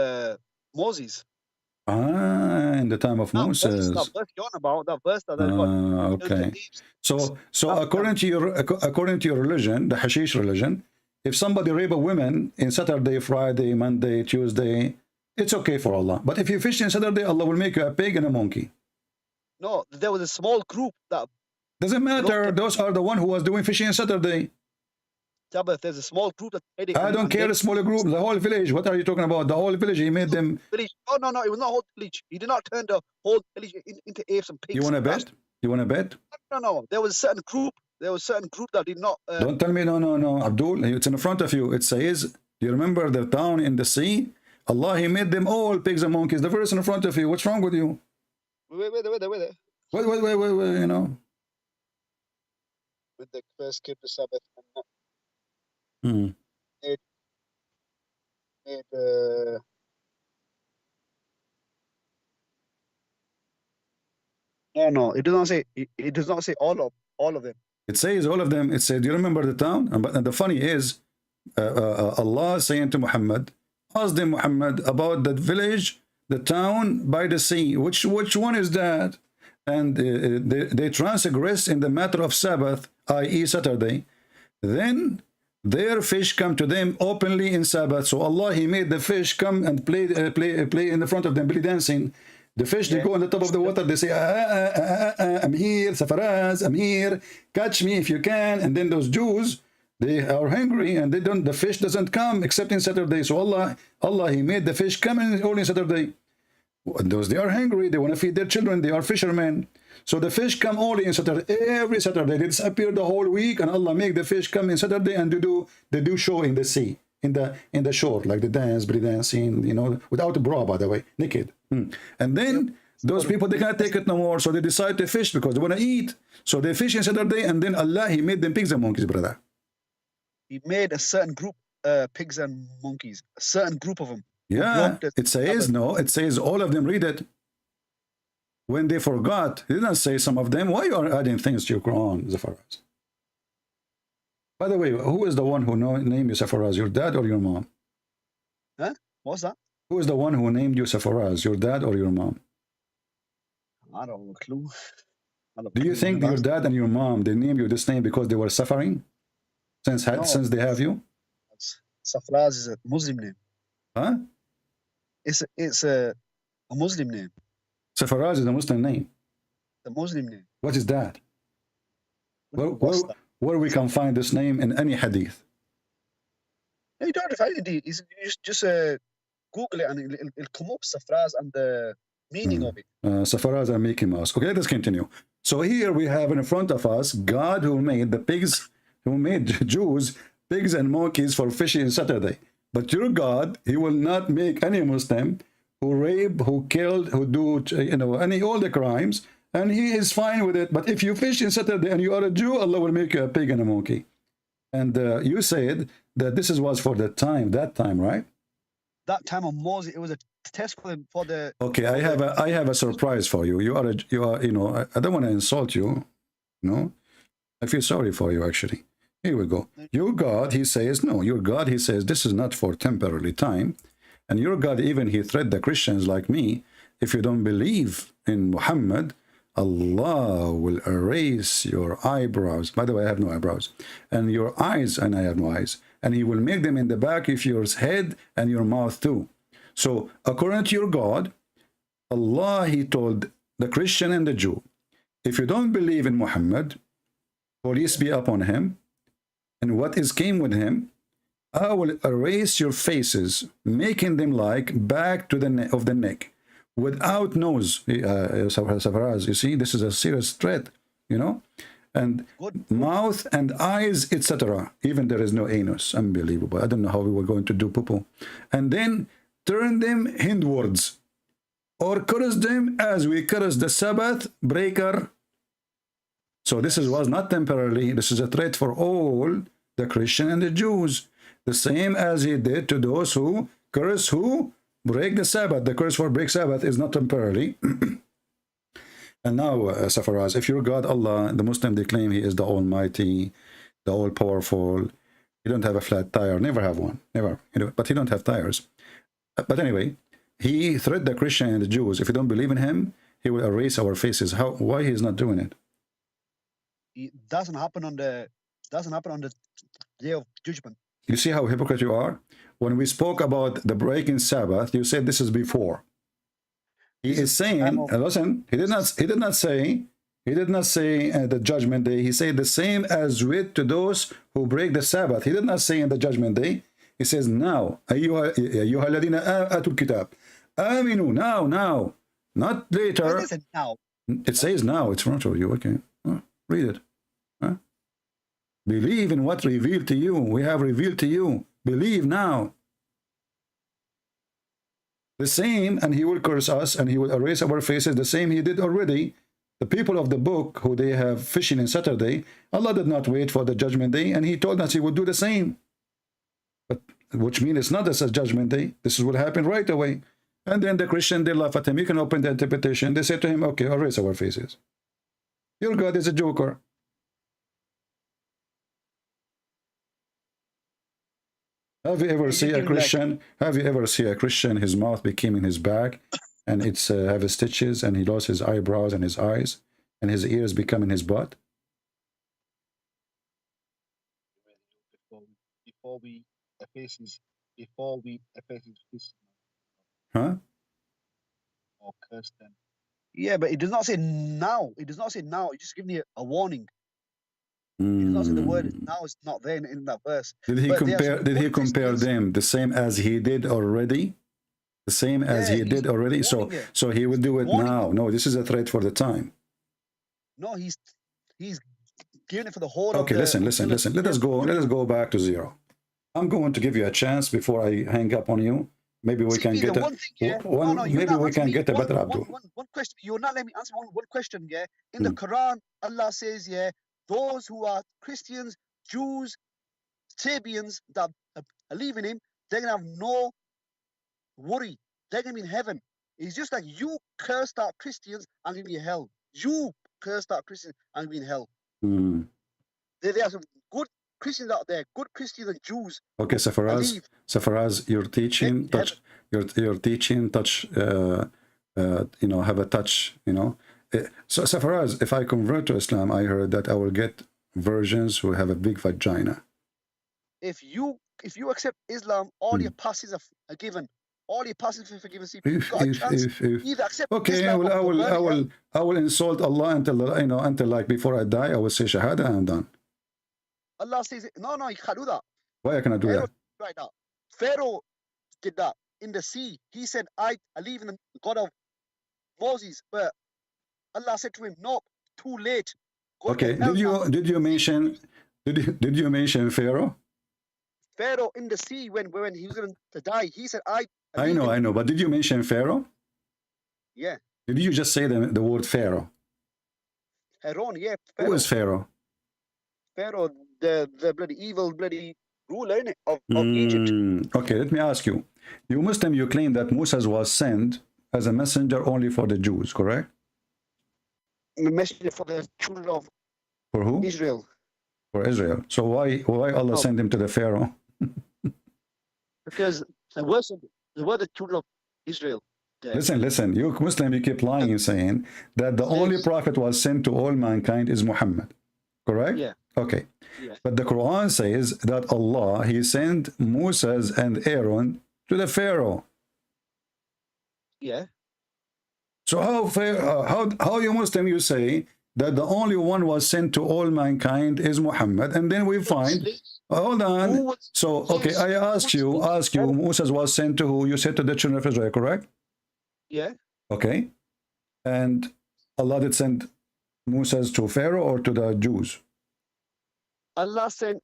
Moses. In the time of Moses. That verse you're on about, that verse that okay. So according to your religion, the Hashish religion, if somebody rape a woman in Saturday, Friday, Monday, Tuesday, it's okay for Allah. But if you fish in Saturday, Allah will make you a pig and a monkey. No, there was a small group that... Doesn't matter. Those are the one who was doing fishing on Saturday. Sabbath, there's a small group that... I don't care the smaller group, the whole village. What are you talking about? The whole village, he made them... Village. Oh, no, it was not whole village. He did not turn the whole village into apes and pigs. You want to bet? You want to bet? No. There was a certain group. That did not... Don't tell me no. Abdul, it's in front of you. It says, do you remember the town in the sea? Allah, he made them all pigs and monkeys. The verse in front of you. What's wrong with you? Wait. Wait, you know. When they first kept the Sabbath and No, it does not say. It does not say all of them. It says all of them. It said, do you remember the town? And the funny is, Allah saying to Muhammad, ask them, Muhammad, about that village, the town by the sea. Which one is that? And they transgress in the matter of Sabbath, i.e. Saturday. Then their fish come to them openly in Sabbath. So Allah, he made the fish come and play in the front of them, belly dancing. The fish, they go on the top of the water, they say, I'm here, Safaraz, I'm here, catch me if you can. And then those Jews, they are hungry and the fish doesn't come except in Saturday. So Allah, he made the fish come in only Saturday. And those, they are hungry, they want to feed their children, they are fishermen. So the fish come only in Saturday, every Saturday. They disappear the whole week, and Allah make the fish come in Saturday, and they do show in the sea, in the shore, like the dance, belly dancing, you know, without a bra, by the way, naked. And then those people, they can't take it no more, so they decide to fish because they want to eat. So they fish on Saturday, and then Allah, He made them pigs and monkeys, brother. He made a certain group, pigs and monkeys, a certain group of them. Yeah, it says, no, it says all of them. Read it. When they forgot, He didn't say some of them. Why you are adding things to your Quran, Zafaraz? By the way, who is the one who named you Zafaraz, your dad or your mom? Huh? What's that? Who is the one who named you Zafaraz, your dad or your mom? I don't have a clue. Do you think your dad and your mom, they named you this name because they were suffering since they have you? Safraz is a Muslim name. Huh? It's a Muslim name. Safaraz is a Muslim name. The Muslim name. What is that? Where we can find this name in any hadith? No, you don't have to find it. Just Google it and it'll come up, Safraz, and the meaning of it. Safaraz are Mickey Mouse. Okay, let us continue. So here we have in front of us God who made the pigs, who made Jews, pigs and monkeys for fishing on Saturday. But your God, He will not make any Muslim who rape, who killed, who do, all the crimes, and He is fine with it. But if you fish on Saturday and you are a Jew, Allah will make you a pig and a monkey. And you said that this was for that time, right? That time of Moses, it was a test for the. Okay, I have a surprise for you. You are, I don't want to insult you. No, I feel sorry for you actually. Here we go. Your God, He says, no, your God, He says, this is not for temporary time. And your God, even He threatened the Christians like me, if you don't believe in Muhammad, Allah will erase your eyebrows. By the way, I have no eyebrows. And your eyes, and I have no eyes. And He will make them in the back of your head and your mouth too. So, according to your God, Allah, He told the Christian and the Jew, if you don't believe in Muhammad, police be upon him, and what is came with him, I will erase your faces, making them like back to the neck, without nose. You see, this is a serious threat, and mouth and eyes, etc. Even there is no anus. Unbelievable. I don't know how we were going to do poo-poo. And then turn them hindwards, or curse them as we curse the Sabbath breaker. So this was not temporarily. This is a threat for all the Christian and the Jews. The same as He did to those who curse, who break the Sabbath. The curse for break Sabbath is not temporarily. And now, Safaraz, if your God, Allah, the Muslim, they claim He is the Almighty, the All-Powerful. He don't have a flat tire. Never have one. Never. But He don't have tires. But anyway, He threatened the Christian and the Jews. If you don't believe in Him, He will erase our faces. Why He is not doing it? It doesn't happen on the day of judgment. You see how hypocrite you are? When we spoke about the breaking Sabbath, you said this is before. He is saying, listen, he did not say the judgment day. He said the same as with to those who break the Sabbath. He did not say in the judgment day. He says now, أيها الذين آتوا الكتاب آمنوا, now, not later. It now. It says now. It's front of you. Okay, read it. Believe in what revealed to you. We have revealed to you. Believe now. The same, and He will curse us, and He will erase our faces. The same He did already. The people of the book, who they have fishing on Saturday, Allah did not wait for the judgment day, and He told us He would do the same. But which means it's not as a judgment day. This will happen right away. And then the Christian, they laugh at him. You can open the interpretation. They say to him, okay, erase our faces. Your God is a joker. Have you ever seen a Christian? Have you ever seen a Christian? His mouth became in his back, and it's have stitches, and he lost his eyebrows and his eyes, and his ears become in his butt. Before we efface his face. Huh? Or curse them. Yeah, but it does not say now. It does not say now. It just gives me a warning. It does not say the word now is not there in that verse. Did he compare? Did He compare them the same as He did already? The same as He did already. So He will do it now. No, this is a threat for the time. No, he's giving it for the whole. Okay, listen. Let us go back to zero. I'm going to give you a chance before I hang up on you. Maybe we can get maybe we can get a better Abdul. One question. You're not letting me answer one question. Yeah. In the Quran, Allah says, yeah, those who are Christians, Jews, Sabians that believe in Him, they're gonna have no worry. They're gonna be in heaven. It's just like you cursed out Christians and gonna be in hell. You cursed out Christians and be in hell. There are some good Christians out there, good Christians and Jews. Okay, so for us, your teaching touch, your teaching touch, you know, have a touch, you know. So for us, if I convert to Islam, I heard that I will get virgins who have a big vagina. If you accept Islam, all your passes are given. All your passes are forgiven. So you've got a chance. Either accept okay, Islam I will insult Allah until, you know, until like before I die, I will say Shahada and I'm done. Allah says, no, you can't do that. Why can I do that? Right now, Pharaoh did that in the sea. He said, I believe in the God of Moses, but Allah said to him, no, too late. Okay, did you mention Pharaoh? Pharaoh in the sea when he was going to die, he said, I know, but did you mention Pharaoh? Yeah. Did you just say the word Pharaoh? Pharaoh, yeah. Pharaoh. Who is Pharaoh? Pharaoh, the bloody evil bloody ruler of Egypt. Okay, let me ask you. You Muslim, you claim that Moses was sent as a messenger only for the Jews, correct? A messenger for the children of Israel. For Israel. So why Allah sent him to the Pharaoh? Because they were the children of Israel. Listen, you Muslim, you keep lying and saying that the only prophet was sent to all mankind is Muhammad. Correct? Yeah. Okay. Yeah. But the Quran says that Allah, He sent Moses and Aaron to the Pharaoh. Yeah. So how you Muslim, you say that the only one was sent to all mankind is Muhammad, and then we find, hold on. So, okay, I ask you, Moses was sent to who? You said to the children of Israel, correct? Yeah. Okay. And Allah did send Moses to Pharaoh or to the Jews? Allah sent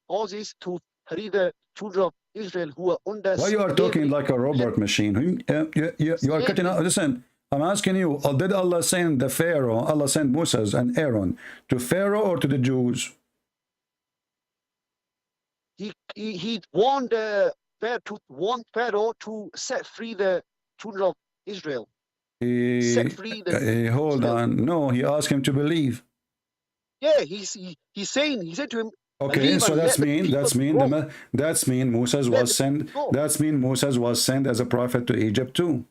Moses to the children of Israel who are under. Why you are talking like a robot machine? You are cutting out. Listen, I'm asking you, did Allah send the Pharaoh, Allah sent Moses and Aaron to Pharaoh or to the Jews? He warned Pharaoh to set free the children of Israel. Set free the hold on. No, he asked him to believe. Yeah, he said to him. Okay, so that's mean Moses was sent. That's mean Moses was sent as a prophet to Egypt too.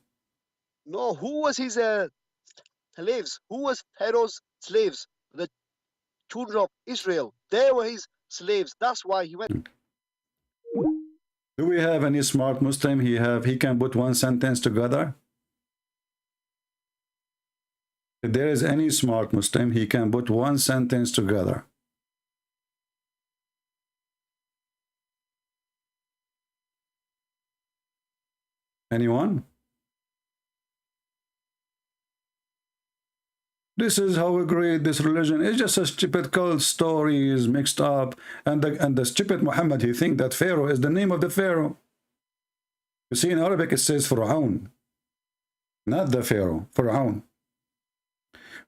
No, who was his slaves? Who was Pharaoh's slaves? The children of Israel. They were his slaves. That's why he went. Do we have any smart Muslim? He can put one sentence together. If there is any smart Muslim, he can put one sentence together. Anyone? This is how we create this religion. It's just a stupid cult stories mixed up. And the stupid Muhammad, he thinks that Pharaoh is the name of the Pharaoh. You see, in Arabic it says Fir'aun. Not the Pharaoh, Fir'aun.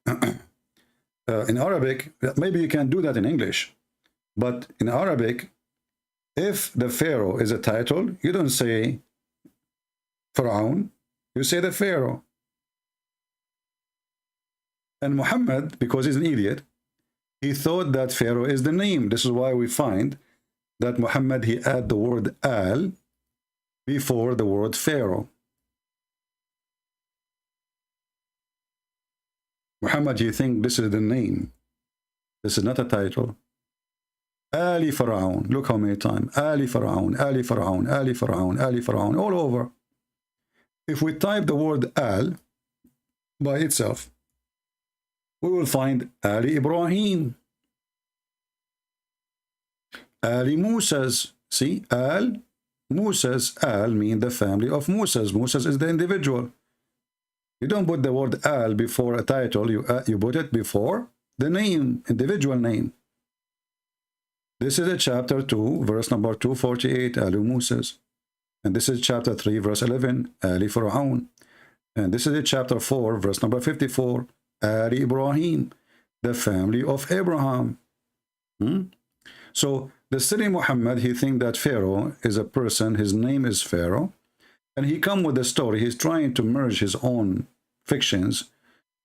In Arabic, maybe you can do that in English. But in Arabic, if the Pharaoh is a title, you don't say Fir'aun, you say the Pharaoh. And Muhammad, because he's an idiot, he thought that Pharaoh is the name. This is why we find that Muhammad, he add the word al before the word Pharaoh. Muhammad, you think this is the name. This is not a title. Ali Pharaoh. Look how many times. Ali Pharaoh, Ali Pharaoh, Ali Pharaoh, Ali Pharaoh, all over. If we type the word al by itself, we will find Ali Ibrahim, Ali Moses. See, Al Moses. Al means the family of Moses. Moses is the individual. You don't put the word al before a title. You put it before the name, individual name. This is a chapter 2, verse number 248, Al Moses. And this is chapter 3, verse 11, Ali Fir'aun. And this is chapter 4, verse number 54, Ali Ibrahim, the family of Abraham. So the silly Muhammad, he thinks that Pharaoh is a person, his name is Pharaoh, and he come with a story. He's trying to merge his own fictions.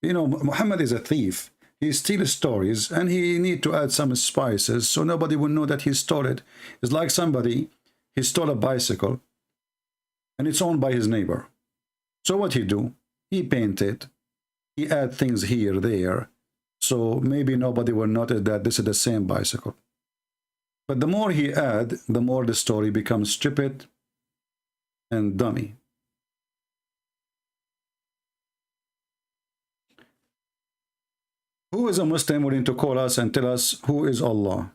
You know, Muhammad is a thief. He steals stories, and he need to add some spices so nobody will know that he stole it. It's like somebody, he stole a bicycle, and it's owned by his neighbor. So what he do? He paint it. He add things here, there. So maybe nobody will notice that this is the same bicycle. But the more he add, the more the story becomes stupid and dummy. Who is a Muslim willing to call us and tell us who is Allah?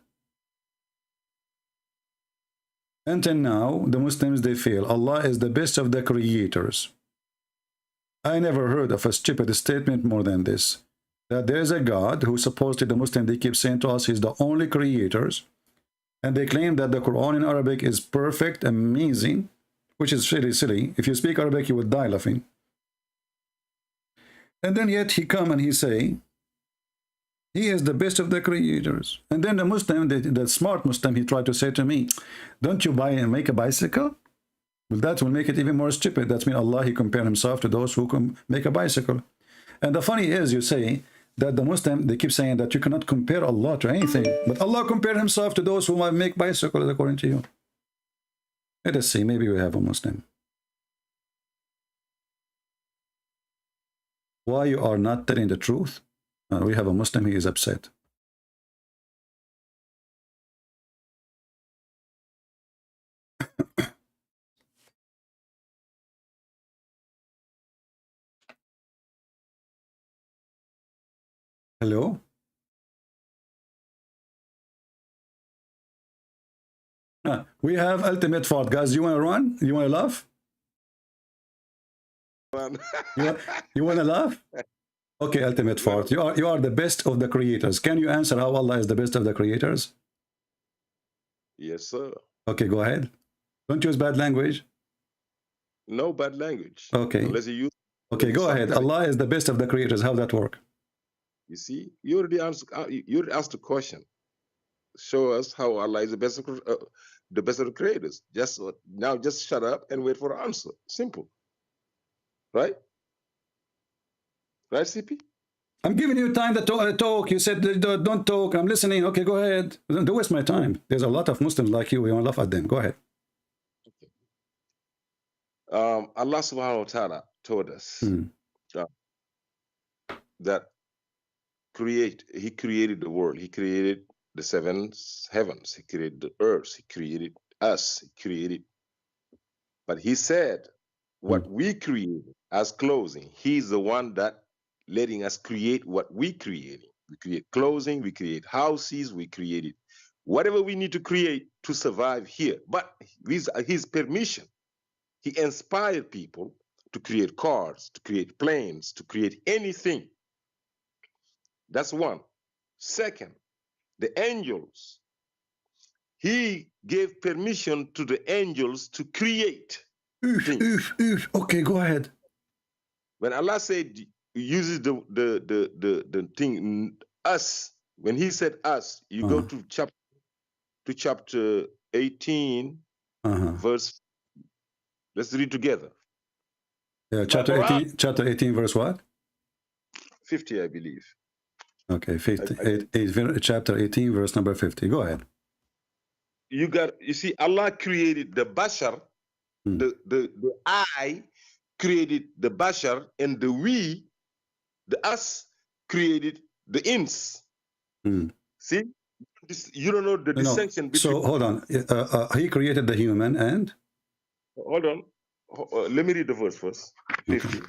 Until now, the Muslims, they feel Allah is the best of the creators. I never heard of a stupid statement more than this. That there is a God who supposedly the Muslims, they keep saying to us, he's the only creators. And they claim that the Quran in Arabic is perfect, amazing, which is really silly. If you speak Arabic, you would die laughing. And then yet he come and he say, he is the best of the creators. And then the Muslim, the smart Muslim, he tried to say to me, don't you buy and make a bicycle? Well, that will make it even more stupid. That's mean Allah, he compared himself to those who can make a bicycle. And the funny is, you say that the Muslim, they keep saying that you cannot compare Allah to anything. But Allah compared himself to those who might make bicycles, according to you. Let us see, maybe we have a Muslim. Why you are not telling the truth? We have a Muslim, he is upset. Hello? We have ultimate fault, guys. You want to run? You want to laugh? You want to laugh? Okay, ultimate fault. You are the best of the creators. Can you answer how Allah is the best of the creators? Yes, sir. Okay, go ahead. Don't use bad language. No bad language. Okay. Unless you use. Okay, go ahead. Allah is the best of the creators. How that work? You see, you already asked the question. Show us how Allah is the best of the creators. Just shut up and wait for the answer. Simple. Right? Right, CP? I'm giving you time to talk. You said don't talk. I'm listening. Okay, go ahead. Don't waste my time. There's a lot of Muslims like you. We want to laugh at them. Go ahead. Okay. Allah subhanahu wa ta'ala told us that He created the world. He created the seven heavens. He created the earth. He created us. He created. But he said what we created as clothing, he's the one that letting us create what we created. We create clothing, we create houses, we created whatever we need to create to survive here. But with his permission, he inspired people to create cars, to create planes, to create anything. That's one. Second, the angels. He gave permission to the angels to create things. Okay, go ahead. When Allah said, uses the thing us, when he said us, you go to chapter 18, verse. Let's read together. Yeah, chapter 18, verse what? 50, I believe. Okay, 50, chapter 18, verse number 50. Go ahead. You see, Allah created the bashar, the I created the bashar, and the we, the us, created the ins. See? You don't know the distinction between... So, hold on. He created the human and... Hold on. Let me read the verse first. 50.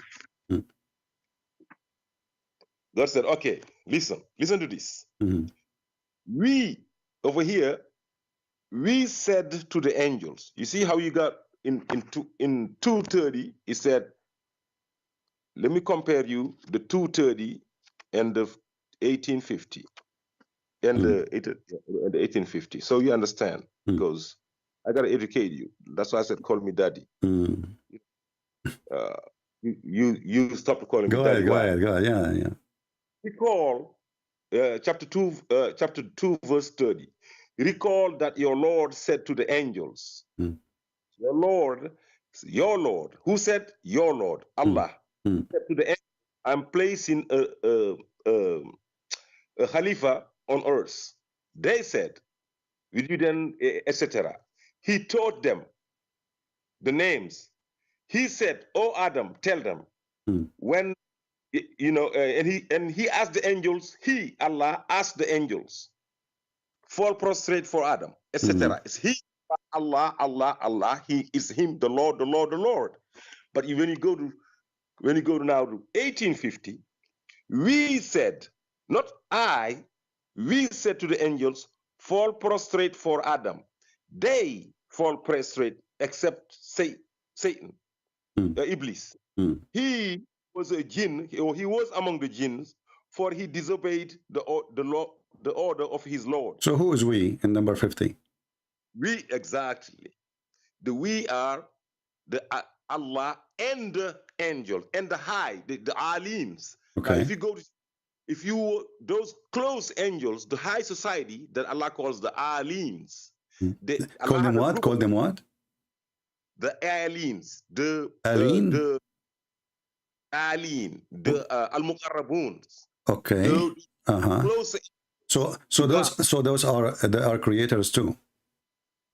God said, okay, listen to this. We, over here, we said to the angels, you see how you got in 230, he said, let me compare you the 230 and the 1850 and the 1850. So you understand, because I gotta educate you. That's why I said, call me daddy. You stop calling me daddy. Go ahead. Yeah. Recall chapter 2, verse 30. Recall that your Lord said to the angels, your Lord, who said your Lord, Allah, said to the angels, I'm placing a Khalifa on earth. They said, will you then, etc. He taught them the names. He said, oh Adam, tell them when, and he asked the angels, Allah asked the angels, fall prostrate for Adam, etc. It's he, Allah, he is him, the Lord. But when you go to now to 1850, we said, not I, we said to the angels, fall prostrate for Adam. They fall prostrate except Satan, Iblis. He was a jinn, or he was among the jinns, for he disobeyed the order of his Lord. So who is we in number 50? We, exactly. We are the Allah and the angels and the high, the alims. Okay. Now, if you those close angels, the high society that Allah calls the alims. Call them what? Call them what? The alims. The alim. The al-muqarrabuns. Okay. Close. So those are creators too.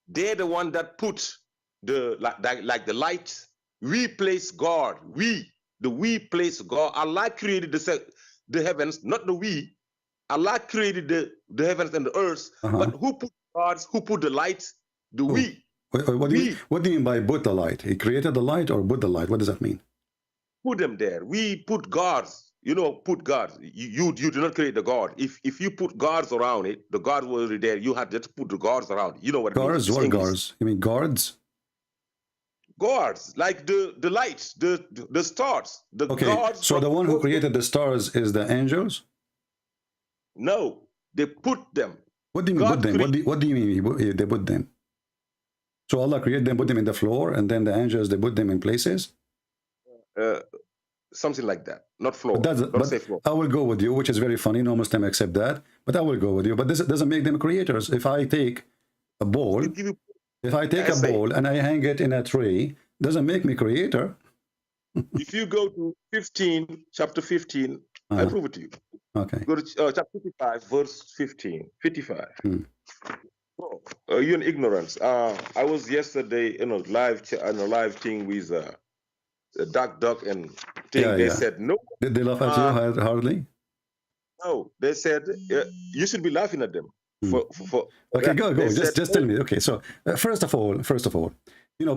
They're the one that put like the light. We place God. We place God. Allah created the heavens, not the we. Allah created the heavens and the earth. But who put gods? Who put the light? The we. What do you mean by put the light? He created the light or put the light? What does that mean? Put them there. We put gods. Put gods. You do not create the God. If you put gods around it, the gods were already there. You had to put the gods around it. You know what guards? it means? What guards? You mean guards? Gods, like the lights, the stars. Gods. So the one who created the stars is the angels? No, they put them. What do you mean put them? What do you mean they put them? So Allah created them, put them in the floor, and then the angels, they put them in places? Something like that. Not floor. But say floor. I will go with you, which is very funny. No Muslim accept that. But I will go with you. But this doesn't make them creators. If I take a bowl, and I hang it in a tree, doesn't make me creator. If you go to chapter 15, I'll prove it to you. Okay. Go to chapter 55, verse 55. You're in ignorance. I was yesterday in a live thing with Duck and thing. They said no. Did they laugh at you hardly? No, they said you should be laughing at them. Okay, go. Just tell me. Okay, so first of all,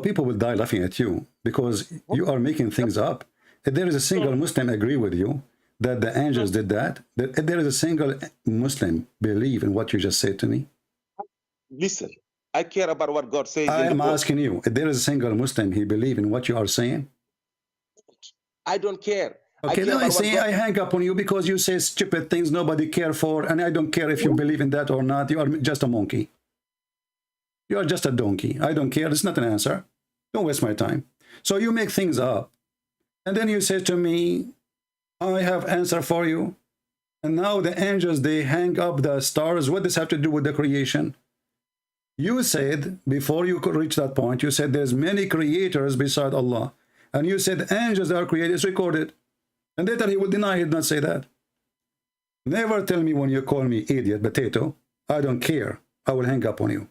people will die laughing at you because you are making things up. If there is a single Muslim agree with you that the angels did that, if there is a single Muslim believe in what you just said to me. Listen, I care about what God says. I am asking you, if there is a single Muslim, he believe in what you are saying? I don't care. Okay, then I say I hang up on you because you say stupid things nobody care for, and I don't care if you believe in that or not. You are just a monkey. You are just a donkey. I don't care. It's not an answer. Don't waste my time. So you make things up, and then you say to me, I have answer for you. And now the angels, they hang up the stars. What does this have to do with the creation? You said, before you could reach that point, you said there's many creators beside Allah. And you said angels are created. It's recorded. And later he will deny he did not say that. Never tell me when you call me idiot, potato. I don't care. I will hang up on you.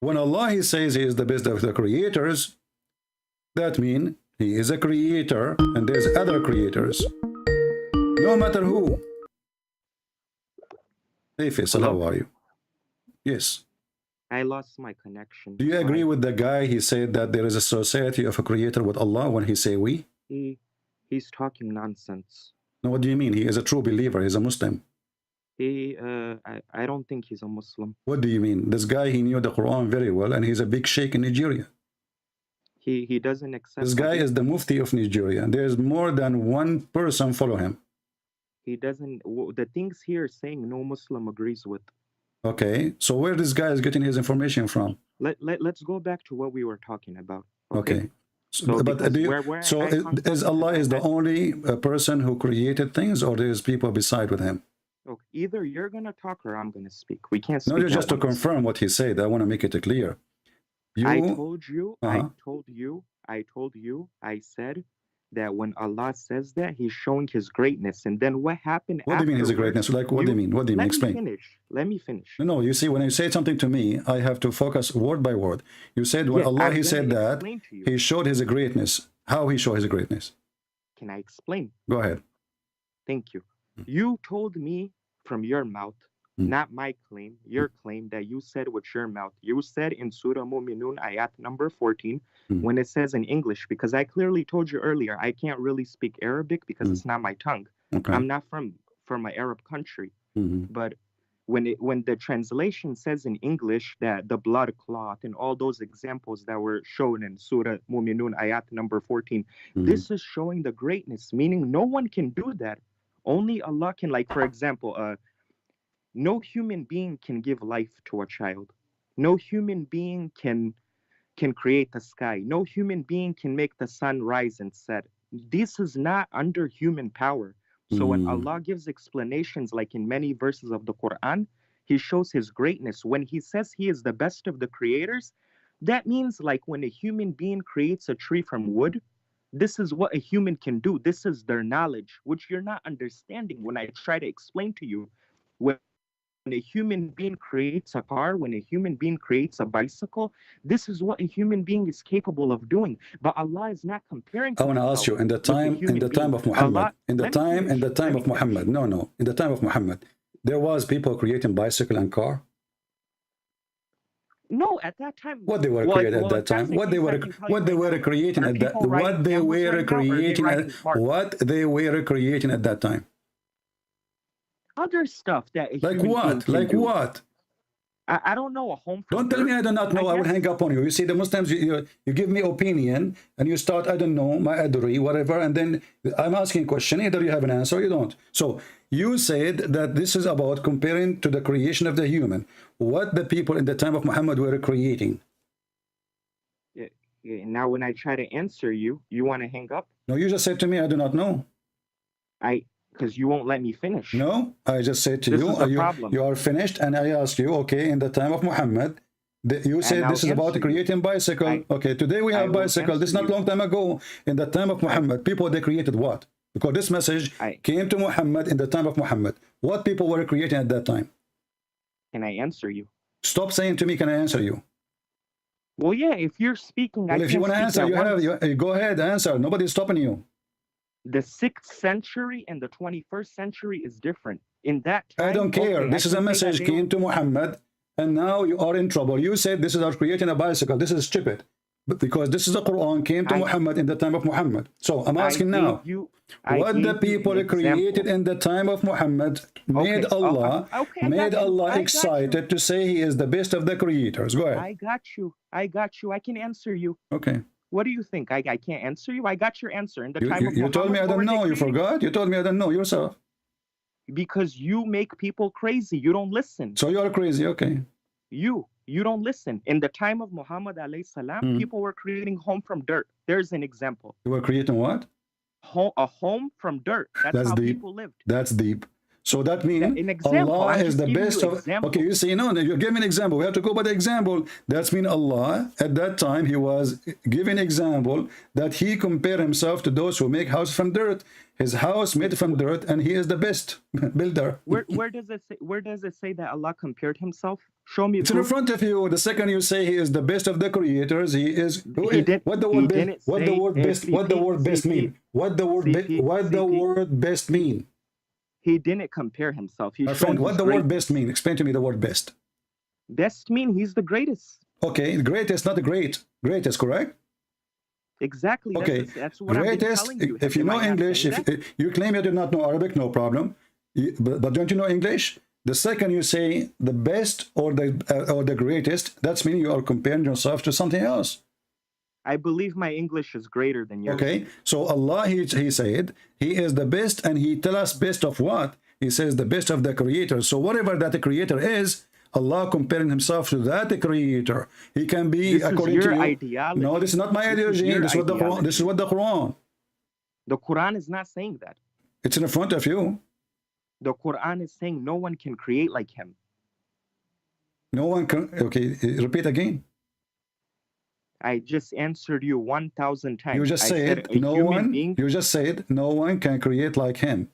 When Allah he says he is the best of the creators, that means he is a creator and there's other creators. No matter who. Hey Faisal, how are you? Yes. I lost my connection. Do you agree with the guy? He said that there is a society of a creator with Allah when he say we? He's talking nonsense. No, what do you mean? He is a true believer. He's a Muslim. I don't think he's a Muslim. What do you mean? This guy, he knew the Quran very well, and he's a big sheikh in Nigeria. He doesn't accept. This guy is the mufti of Nigeria. There's more than one person follow him. He doesn't. The things here saying no Muslim agrees with. Okay, so where this guy is getting his information from? Let's go back to what we were talking about. Okay. So, but is Allah is the only person who created things, or there's people beside with him? Okay. Either you're gonna talk or I'm gonna speak. We can't speak. No, just to confirm what he said. I want to make it clear. I told you, I said that when Allah says that, He's showing His greatness. And then what happened? What do you mean His greatness? Like, what do you mean? What do you mean? Explain. Let me finish. No, you see, when you say something to me, I have to focus word by word. You said when Allah, He said that He showed His greatness. How He showed His greatness? Can I explain? Go ahead. Thank you. You told me from your mouth, not my claim, your claim that you said with your mouth. You said in Surah Mu'minun ayat number 14, when it says in English, because I clearly told you earlier, I can't really speak Arabic because it's not my tongue. Okay. I'm not from an Arab country. But when the translation says in English that the blood cloth and all those examples that were shown in Surah Mu'minun ayat number 14, this is showing the greatness, meaning no one can do that. Only Allah can, like, for example, no human being can give life to a child. No human being can create the sky. No human being can make the sun rise and set. This is not under human power. So when Allah gives explanations, like in many verses of the Quran, He shows His greatness. When He says He is the best of the creators, that means like when a human being creates a tree from wood, this is what a human can do. This is their knowledge, which you're not understanding when I try to explain to you. When a human being creates a car, when a human being creates a bicycle, this is what a human being is capable of doing. But Allah is not comparing. I want to ask you, in the time of Muhammad, in the time of Muhammad, there was people creating bicycle and car. No, at that time. What they were creating at that time? What they were creating at that? What they were creating at that time? Other stuff that. Like what? Like what? I don't know. A home. Don't tell me I do not know. I will hang up on you. You see, the Muslims, you give me opinion, and you start, I don't know, my adri, whatever, and then I'm asking a question. Either you have an answer or you don't. So you said that this is about comparing to the creation of the human. What the people in the time of Muhammad were creating. Yeah, now, when I try to answer you, you want to hang up? No, you just said to me, I do not know. Because you won't let me finish. No, I just said to you are finished, and I asked you, okay, in the time of Muhammad, you said this is about creating bicycle. Okay, today we have bicycle. This is not long time ago. In the time of Muhammad, people, they created what? Because this message came to Muhammad in the time of Muhammad. What people were creating at that time? Can I answer you? Stop saying to me, can I answer you? Well, yeah, if you're speaking, well, if you want to answer, you go ahead, answer. Nobody's stopping you. The 6th century and the 21st century is different. In that time, I don't care. This is a message came to Muhammad, and now you are in trouble. You said this is about creating a bicycle. This is stupid. But because this is the Quran came to Muhammad in the time of Muhammad. So I'm asking now, what the people created in the time of Muhammad made Allah excited to say He is the best of the creators. Go ahead. I got you. I can answer you. Okay. What do you think? I can't answer you? I got your answer. In the time of you told me I don't know. You forgot? You told me I don't know yourself. Because you make people crazy. You don't listen. So you're crazy, okay. You don't listen. In the time of Muhammad alayhi salam, people were creating home from dirt. There's an example. You were creating what? A home from dirt. That's how deep. People lived. That's deep. So that means Allah is the best of... Okay, you see, no, you give me an example. We have to go by the example. That means Allah, at that time, He was giving example that He compared Himself to those who make houses from dirt. His house made from dirt, and He is the best builder. Where does it say that Allah compared Himself? Show me. It's in front of you. The second you say He is the best of the creators, He is... What the word best mean? What the word best mean? He didn't compare Himself. My friend, what the word best mean? Explain to me the word best. Best mean He's the greatest. Okay, greatest, not the great. Greatest, correct? Exactly. Okay, that's what greatest. I've been telling you. If you know English, if you claim you do not know Arabic, no problem. But don't you know English? The second you say the best or the greatest, that's meaning you are comparing yourself to something else. I believe my English is greater than yours. Okay, so Allah, he said, He is the best, and He tell us best of what? He says the best of the creator. So whatever that the creator is, Allah comparing himself to that creator. He can be This according is your to you. ideology. No, this is not my ideology. your This is what the Quran. This is what the Quran. The Quran is not saying that. It's in front of you. The Quran is saying no one can create like him. No one can. Okay, repeat again. I just answered you 1,000 times. You just I said a no human one. being- You just said no one can create like him.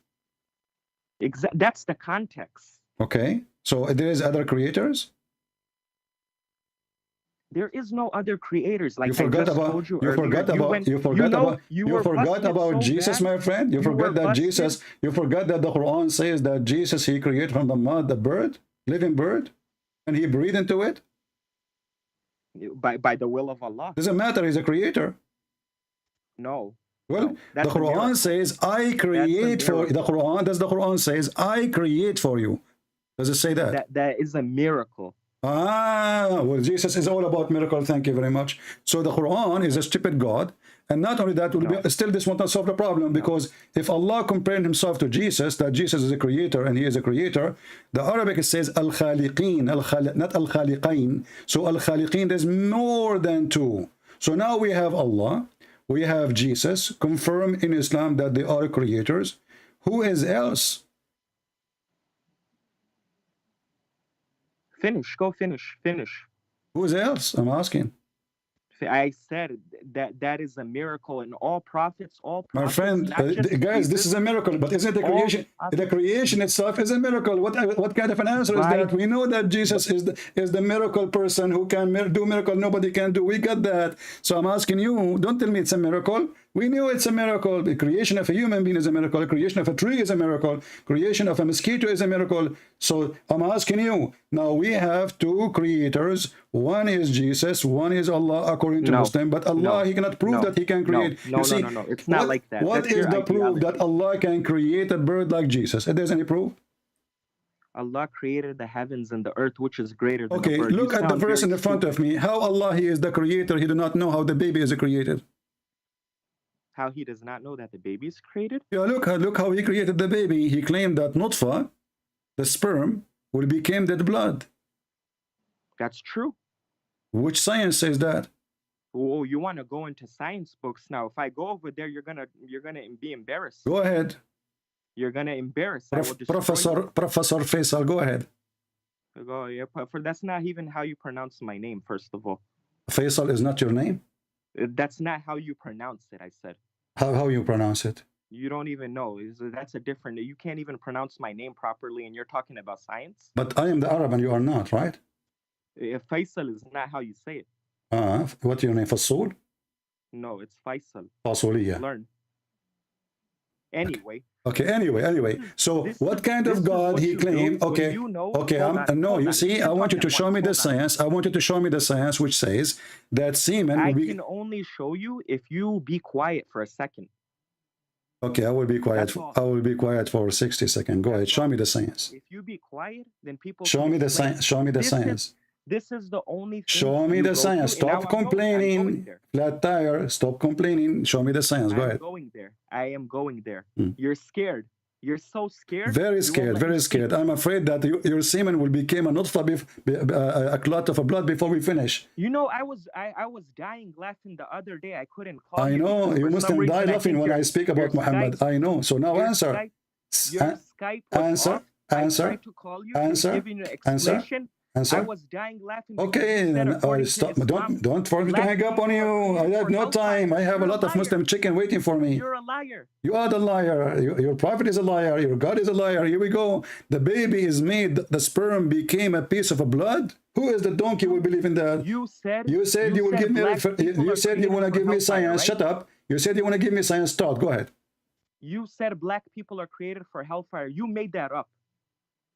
That's the context. Okay, so there is other creators. There is no other creators. Like You forgot I just about. told you You earlier. forgot You about. went- You forgot know, about. you You were forgot busted about so Jesus, bad. my friend. You You forgot were that busted. Jesus. You forgot that the Quran says that Jesus he created from the mud the bird, living bird, and he breathed into it. By the will of Allah. Doesn't matter. He's a creator. No. Well, No, that's the a miracle. Quran says, "I create for miracle. the Quran." Does the Quran says, "I create for you"? Does it say that? That is a miracle. Ah, well, Jesus is all about miracle. Thank you very much. So the Quran is a stupid God, and not only that, will be, still this will not solve the problem, because if Allah compared himself to Jesus, that Jesus is a creator and he is a creator, the Arabic says al-khaliqeen, not al-khaliqain. So al-khaliqeen, there's more than two. So now we have Allah, we have Jesus, confirmed in Islam that they are creators. Who is else? Go finish. Who's else? I'm asking. I said that is a miracle, and all prophets, My friend, not just guys, this Jesus, is a miracle, but isn't the all creation? The creation itself is a miracle. What kind of an answer is Right. that? We know that Jesus is the miracle person who can do miracle nobody can do. We got that. So I'm asking you, don't tell me it's a miracle. We knew it's a miracle. The creation of a human being is a miracle. The creation of a tree is a miracle. Creation of a mosquito is a miracle. So I'm asking you, now we have two creators. One is Jesus, one is Allah according to No. Muslim. But Allah, No. he cannot prove No. that he can create. No, You see, no. It's not like that. What That's is your the proof that ideology. Allah can create a bird like Jesus? If there's any proof? Allah created the heavens and the earth, which is greater than Okay, the bird. look You at the sound verse in very the front of me. How Allah, he is the creator. He do not know how the baby is created. How he does not know that the baby is created? Yeah, look how he created the baby. He claimed that nutfa, the sperm, will become dead blood. That's true. Which science says that? Oh, you want to go into science books now? If I go over there, you're gonna be embarrassed. Go ahead. You're gonna embarrass. I will destroy Professor Faisal, go ahead. you. Go, yeah, for that's not even how you pronounce my name. First of all, Faisal is not your name? that's not how you pronounce it. I said. How you pronounce it? You don't even know. That's a different. You can't even pronounce my name properly, and you're talking about science. But I am the Arab and you are not, right? Faisal is not how you say it. What's your name? Fasul? No, it's Faisal. Fasuliya. Learn. Anyway. Okay, anyway. So what kind of God he claimed? Okay, no, you see, I want you to show me the science. I want you to show me the science which says that semen will I be... can only show you if you be quiet for a second. Okay, I will be quiet. I will be quiet for 60 seconds. Go ahead, show me the science. If you be quiet, then people Show can me the explain. science. Show me the science. This is the only thing Show me you the go science. through, and Stop now I'm going complaining. there. Flat tire. Stop complaining. Show me the science. Go I'm ahead. going there. I am going there. Hmm. You're scared. You're so scared. Very you won't scared. let me Very speak. scared. I'm afraid that your semen will become a nutfa, a clot of blood before we finish. You know, I was dying laughing the other day. I couldn't call I you know. because You for must some die reason, I laughing think when I your- speak about your Muhammad. Skype- I know. So now your answer. Skype- Your Skype was Answer. off. I Answer. tried to call you, Answer. giving you an Answer. explanation. I Answer. was dying laughing. because Okay, you said then according to stop. Islam, Don't force me to black hang up on people you. are I created have for no hellfire. time. I have a You're lot of liar. Muslim chicken waiting for me. You're a liar. You are the liar. Your prophet is a liar. Your God is a liar. Here we go. The baby is made. The sperm became a piece of blood. Who is the donkey will believe in that? You said You will give me. black people You are said you created want to for give me hellfire, science. right? Shut up. You said you want to give me science. Start. Go ahead. You said black people are created for hellfire. You made that up.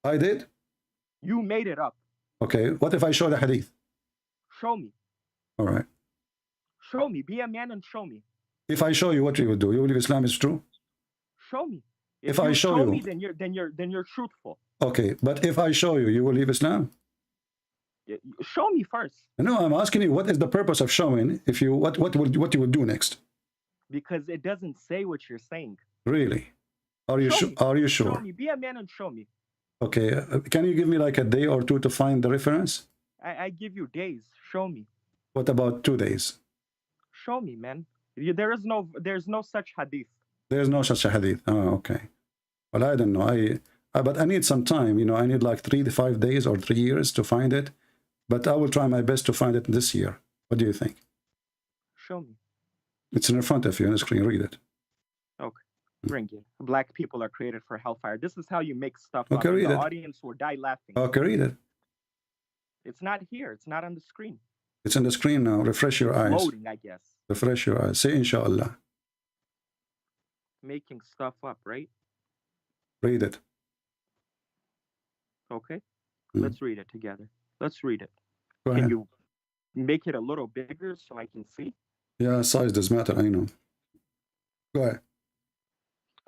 I did. You made it up. Okay. What if I show the hadith? Show me. All right. Show me. Be a man and show me. If I show you, what you will do? You believe Islam is true? Show me. If I show you- me, then you're truthful. Okay. But if I show you, you will leave Islam? Show me first. No, I'm asking you, what is the purpose of showing? If you what you will do next? Because it doesn't say what you're saying. Really? Are you Show sure? me. Are you Show sure? me. Be a man and show me. Okay, can you give me like a day or two to find the reference? I give you days. Show me. What about 2 days? Show me, man. There's no such hadith. There's no such a hadith. Oh, okay. Well, I don't know. But I need some time. You know, I need like 3 to 5 days or 3 years to find it. But I will try my best to find it this year. What do you think? Show me. It's in front of you on the screen. Read it. Okay. Bring it. Black people are created for hellfire. This is how you make stuff Okay, up. read The it. audience will die laughing. Okay, read it. It's not here. It's not on the screen. It's on the screen now. Refresh your eyes. Loading, I guess. Refresh your eyes. Say inshallah. Making stuff up, right? Read it. Okay. Let's read it together. Let's read it. Go Can ahead. you make it a little bigger so I can see? Yeah, size does matter. I know. Go ahead.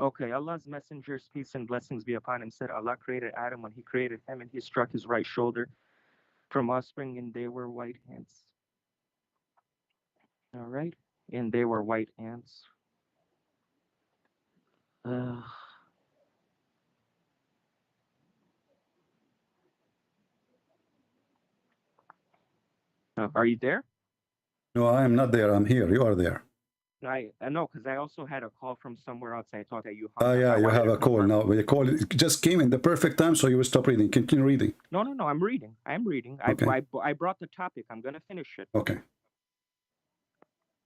Okay, Allah's messengers, peace and blessings be upon him, said Allah created Adam when he created him, and he struck his right shoulder from offspring, and they were white ants. All right, and they were white ants. Are you there? No, I am not there. I'm here. You are there. I know, because I also had a call from somewhere else. I thought that you. Oh, yeah, you have a call now. The call just came in the perfect time, so you will stop reading. Continue reading. No, I'm reading. I'm reading. Okay. I brought the topic. I'm going to finish it. Okay.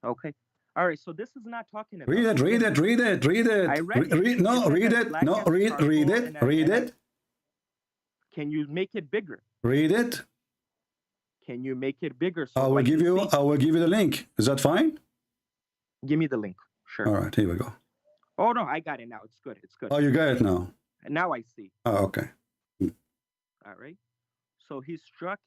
Okay. All right, so this is not talking about... Read it. I read it. Read it. Read it. Can you make it bigger? Read it. Can you make it bigger? So I will give you the link. Is that fine? Give me the link. Sure. All right, here we go. Oh, no, I got it now. It's good. It's good. Oh, you got it now. Now I see. Oh, okay. All right. So he struck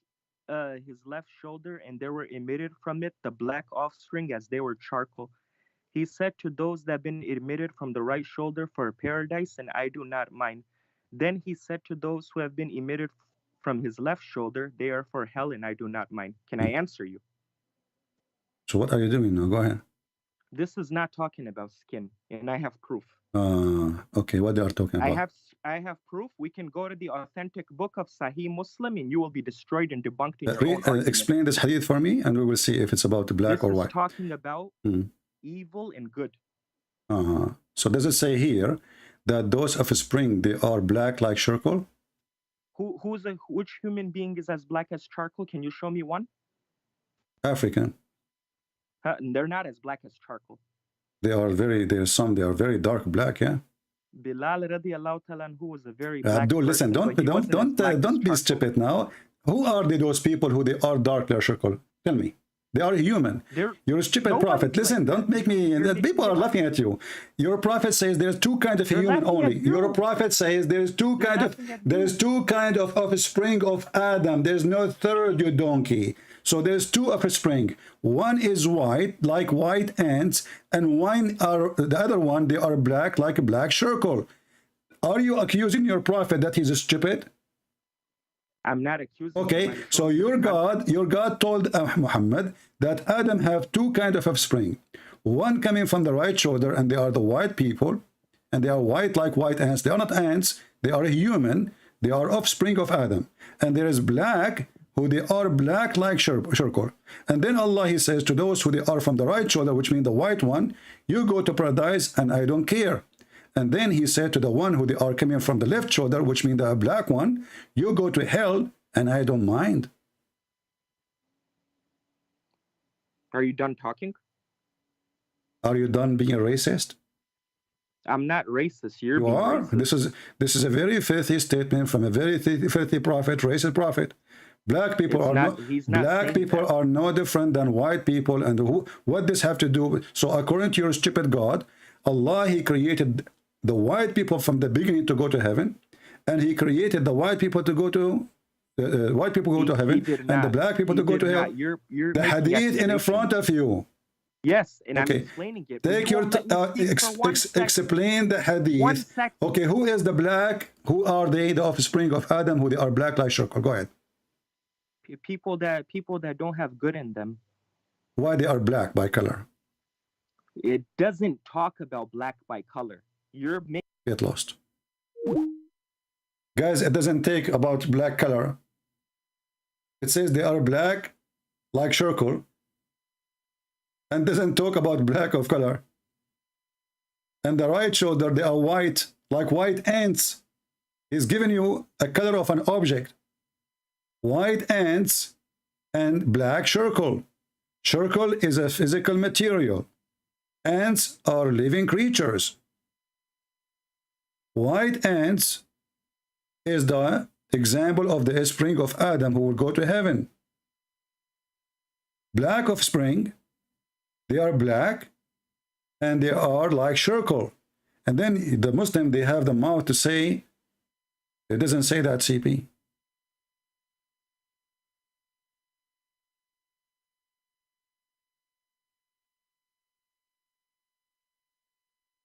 his left shoulder, and there were emitted from it the black offspring as they were charcoal. He said to those that have been emitted from the right shoulder, for paradise, and I do not mind. Then he said to those who have been emitted from his left shoulder, they are for hell, and I do not mind. Can I answer you? So what are you doing now? Go ahead. This is not talking about skin, and I have proof. Okay, what they are talking about? I have proof. We can go to the authentic book of Sahih Muslim, and you will be destroyed and debunked in your own argument. Explain this hadith for me, and we will see if it's about black or white. This is talking about evil and good. So does it say here that those offspring, they are black like charcoal? Which human being is as black as charcoal? Can you show me one? African. They're not as black as charcoal. They are very dark black, yeah. Bilal radiallahu ta'ala anhu was a very black Abdul, listen, don't be stupid now. Who are those people who they are dark like charcoal? Tell me. They are human. You're a stupid prophet. Listen, don't make me... People are laughing at you. Your prophet says there's 2 kinds of human only. Your prophet says there's 2 kind of offspring of Adam. There's no third, you donkey. So there's 2 offspring. One is white, like white ants, and the other one, they are black, like a black charcoal. Are you accusing your prophet that he's stupid? I'm not accusing. Okay, so your God told Muhammad that Adam have 2 kind of offspring. One coming from the right shoulder, and they are the white people, and they are white like white ants. They are not ants. They are human. They are offspring of Adam. And there is black, who they are black like charcoal. And then Allah, he says to those who they are from the right shoulder, which means the white one, you go to paradise, and I don't care. And then he said to the one who they are coming from the left shoulder, which means the black one, you go to hell, and I don't mind. Are you done talking? Are you done being a racist? I'm not racist. You are. Racist. This is a very filthy statement from a very filthy prophet, racist prophet. Black people are no different than white people. And what this have to do? So according to your stupid God, Allah, he created the white people from the beginning to go to heaven, and he created the white people to go to white people go to heaven, and the black people to go to hell. The hadith in front of you. Yes, and I'm explaining it. Take your explain the hadith. Okay, who is the black? Who are they? The offspring of Adam, who they are black like charcoal. Go ahead. People that don't have good in them. Why they are black by color? It doesn't talk about black by color. Get lost. Guys, it doesn't take about black color. It says they are black like charcoal, and doesn't talk about black of color. And the right shoulder, they are white, like white ants. He's giving you a color of an object. White ants and black charcoal. Charcoal is a physical material. Ants are living creatures. White ants is the example of the offspring of Adam who will go to heaven. Black offspring, they are black and they are like charcoal. And then the Muslim, they have the mouth to say, it doesn't say that, CP.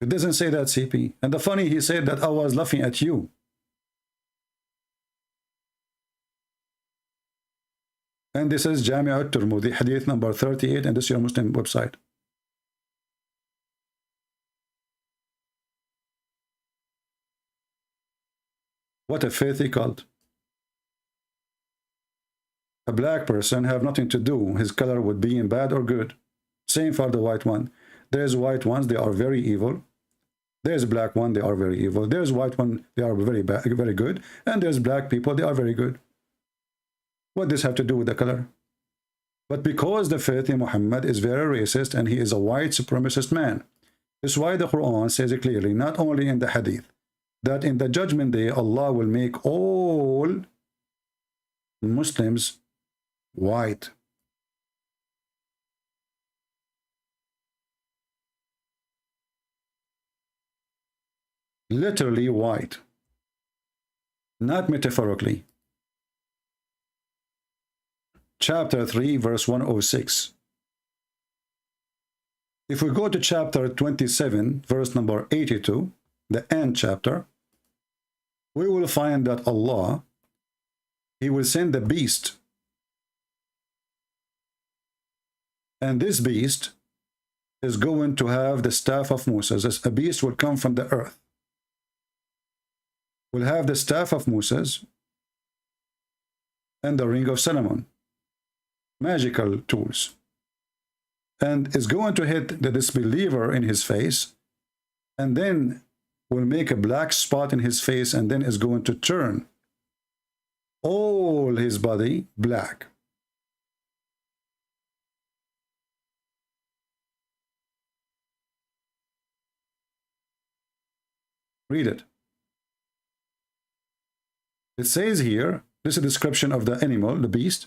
It doesn't say that, CP. And the funny, he said that I was laughing at you. And this is Jami'at Tirmidhi, hadith number 38, and this is your Muslim website. What a faithy cult. A black person have nothing to do his color with being bad or good. Same for the white one. There's white ones, they are very evil. There's black one, they are very evil. There's white one, they are very bad, very good. And there's black people, they are very good. What does this have to do with the color? But because the faith in Muhammad is very racist and he is a white supremacist man, that's why the Quran says it clearly, not only in the hadith, that in the judgment day, Allah will make all Muslims white. Literally white, not metaphorically. Chapter 3, verse 106. If we go to chapter 27, verse number 82, the end chapter, we will find that Allah, he will send the beast. And this beast is going to have the staff of Moses. A beast will come from the earth. Will have the staff of Moses and the ring of Solomon. Magical tools, and is going to hit the disbeliever in his face, and then will make a black spot in his face, and then is going to turn all his body black. Read it. It says here, this is a description of the animal, the beast.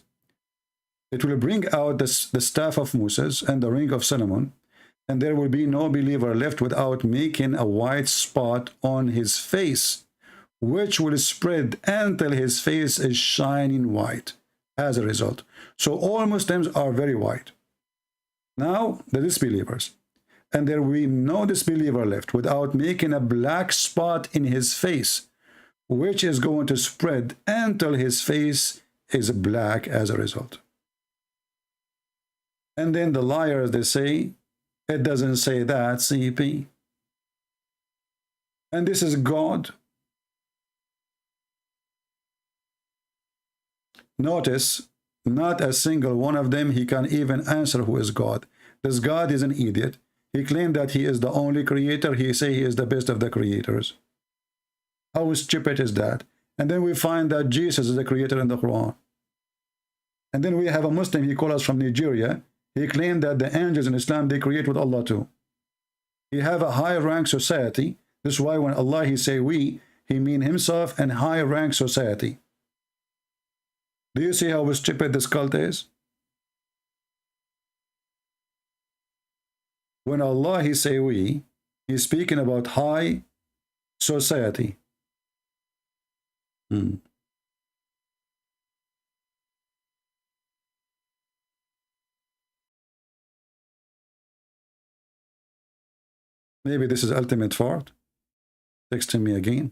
It will bring out the staff of Moses and the ring of Solomon, and there will be no believer left without making a white spot on his face, which will spread until his face is shining white as a result. So all Muslims are very white. Now, the disbelievers. And there will be no disbeliever left without making a black spot in his face, which is going to spread until his face is black as a result. And then the liars, they say, it doesn't say that, CP. And this is God. Notice, not a single one of them, he can even answer who is God. This God is an idiot. He claimed that he is the only creator. He say he is the best of the creators. How stupid is that? And then we find that Jesus is the creator in the Quran. And then we have a Muslim, he called us from Nigeria. He claimed that the angels in Islam, they create with Allah too. He have a high rank society. This is why when Allah, he say we, he mean himself and high rank society. Do you see how stupid this cult is? When Allah, he say we, he's speaking about high society. Maybe this is ultimate fart. Texting me again.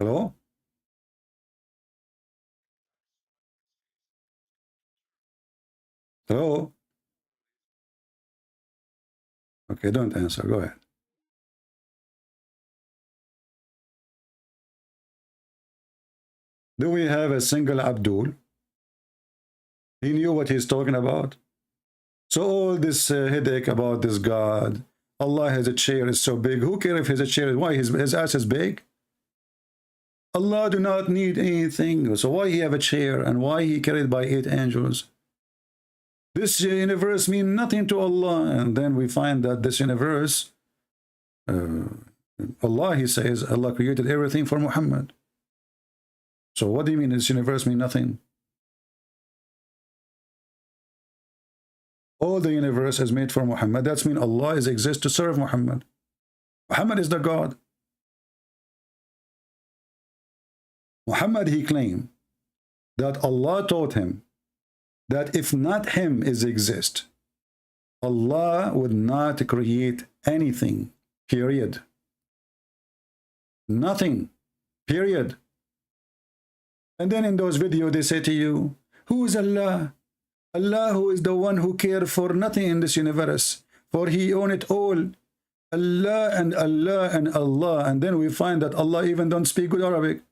Hello? Hello? Okay, don't answer. Go ahead. Do we have a single Abdul? He knew what he's talking about. So all this headache about this God, Allah has a chair, is so big. Who cares if his chair? Why his ass is big? Allah do not need anything. So why he have a chair and why he carried by 8 angels? This universe means nothing to Allah. And then we find that this universe, Allah, he says, Allah created everything for Muhammad. So what do you mean this universe means nothing? All the universe is made for Muhammad. That means Allah is exists to serve Muhammad. Muhammad is the God. Muhammad, he claimed that Allah taught him that if not him is exist, Allah would not create anything, period. Nothing, period. And then in those videos they say to you, who is Allah? Allah, who is the one who cares for nothing in this universe, for he owns it all. Allah and Allah and Allah. And then we find that Allah even don't speak good Arabic.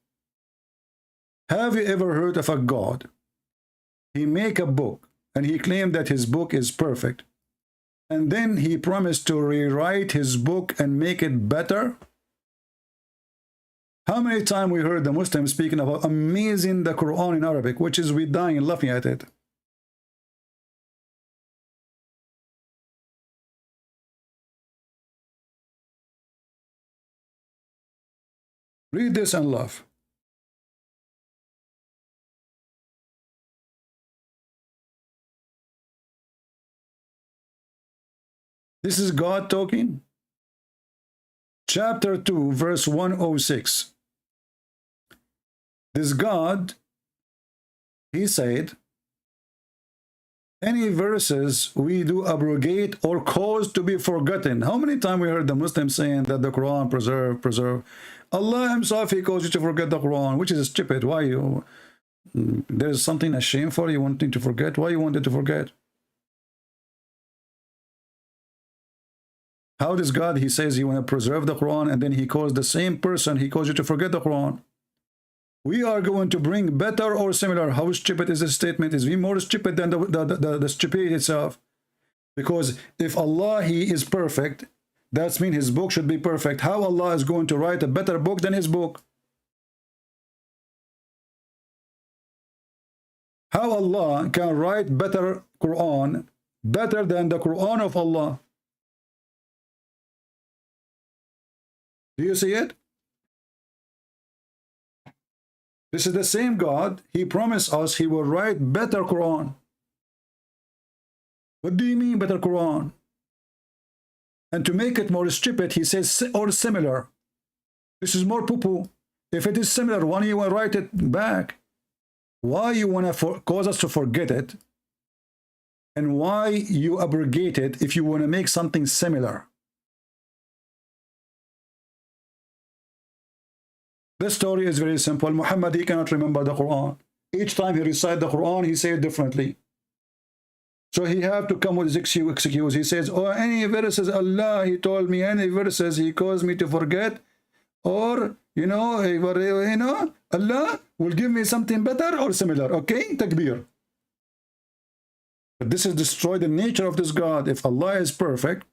Have you ever heard of a God? He make a book and he claimed that his book is perfect. And then he promised to rewrite his book and make it better. How many times we heard the Muslims speaking about amazing the Quran in Arabic, which is we dying laughing at it. Read this and laugh. This is God talking. Chapter 2, verse 106. This God, he said, any verses we do abrogate or cause to be forgotten. How many times we heard the Muslims saying that the Quran preserve? Allah himself, he calls you to forget the Quran, which is stupid. Why you? There's something a shame for you wanting to forget. Why you wanted to forget? How does God, he says he want to preserve the Quran, and then he calls the same person, he calls you to forget the Quran. We are going to bring better or similar. How stupid is this statement? Is we more stupid than the stupidity itself? Because if Allah, he is perfect, that means his book should be perfect. How Allah is going to write a better book than his book? How Allah can write better Quran, better than the Quran of Allah? Do you see it? This is the same God. He promised us he will write better Quran. What do you mean better Quran? And to make it more stupid, he says or similar. This is more poo-poo. If it is similar, why you want to write it back? Why you want to cause us to forget it? And why you abrogate it if you want to make something similar? The story is very simple. Muhammad, he cannot remember the Quran. Each time he recites the Quran, he says it differently. So he have to come with his excuse. He says, oh, any verses Allah, he told me, any verses he caused me to forget, or, Allah will give me something better or similar. Okay, takbir. But this is destroy the nature of this God. If Allah is perfect,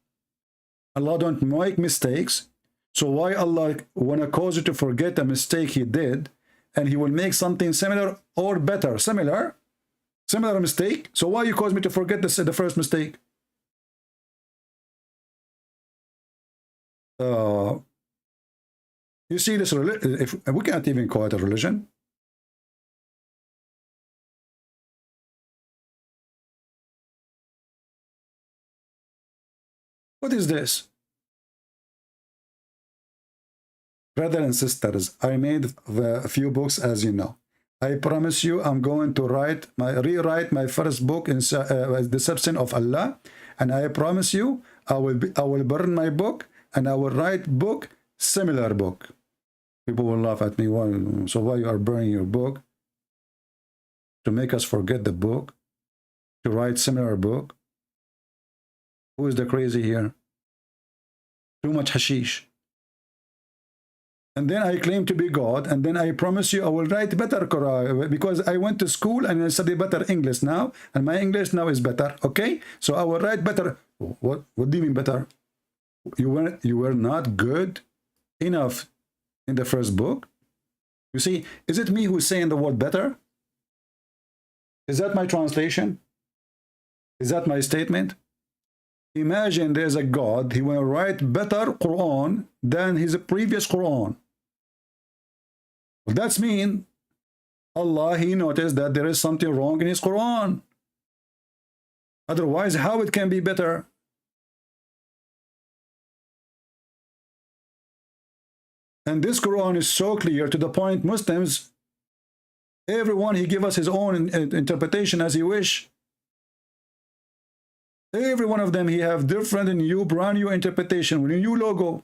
Allah don't make mistakes. So why Allah want to cause you to forget a mistake he did, and he will make something similar or better? Similar mistake. So why you cause me to forget the first mistake? You see this, if we can't even call it a religion. What is this? Brothers and sisters, I made a few books, as you know. I promise you, I'm going to rewrite my first book in Deception of Allah, and I promise you, I will burn my book, and I will write book, similar book. People will laugh at me. Why? So why you are burning your book? To make us forget the book? To write similar book? Who is the crazy here? Too much hashish. And then I claim to be God, and then I promise you I will write better Quran because I went to school and I study better English now, and my English now is better. Okay, so I will write better. What do you mean better? You were not good enough in the first book. You see, is it me who's saying the word better? Is that my translation? Is that my statement? Imagine there's a God, he will write better Quran than his previous Quran. Well, that's mean Allah, he noticed that there is something wrong in his Quran. Otherwise, how it can be better? And this Quran is so clear to the point Muslims, everyone, he give us his own interpretation as he wish. Every one of them, he have different and new, brand new interpretation with a new logo.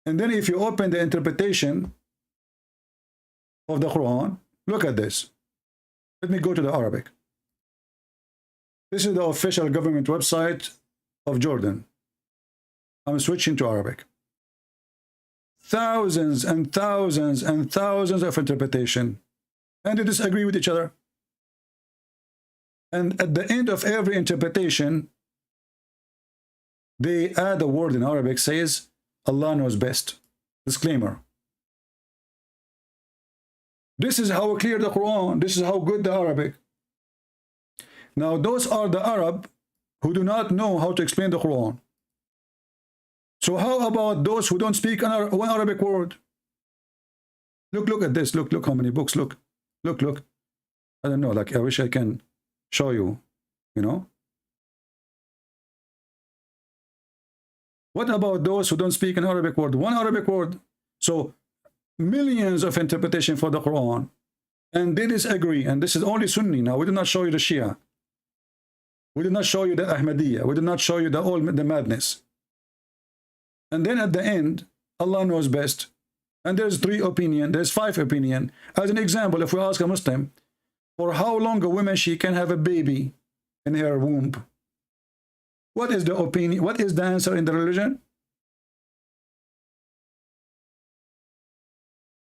And then if you open the interpretation of the Quran, look at this. Let me go to the Arabic. This is the official government website of Jordan. I'm switching to Arabic. Thousands and thousands and thousands of interpretation, and they disagree with each other. And at the end of every interpretation, they add a word in Arabic, says, Allah knows best. Disclaimer. This is how clear the Quran, this is how good the Arabic. Now, those are the Arab who do not know how to explain the Quran. So how about those who don't speak one Arabic word? Look at this. Look how many books. Look. I don't know, like I wish I can show you, you know. What about those who don't speak an Arabic word? One Arabic word. So millions of interpretation for the Quran. And they disagree. And this is only Sunni. Now, we did not show you the Shia. We did not show you the Ahmadiyya. We did not show you the madness. And then at the end, Allah knows best. And there's 3 opinions. There's 5 opinions. As an example, if we ask a Muslim, for how long a woman she can have a baby in her womb? What is the opinion? What is the answer in the religion?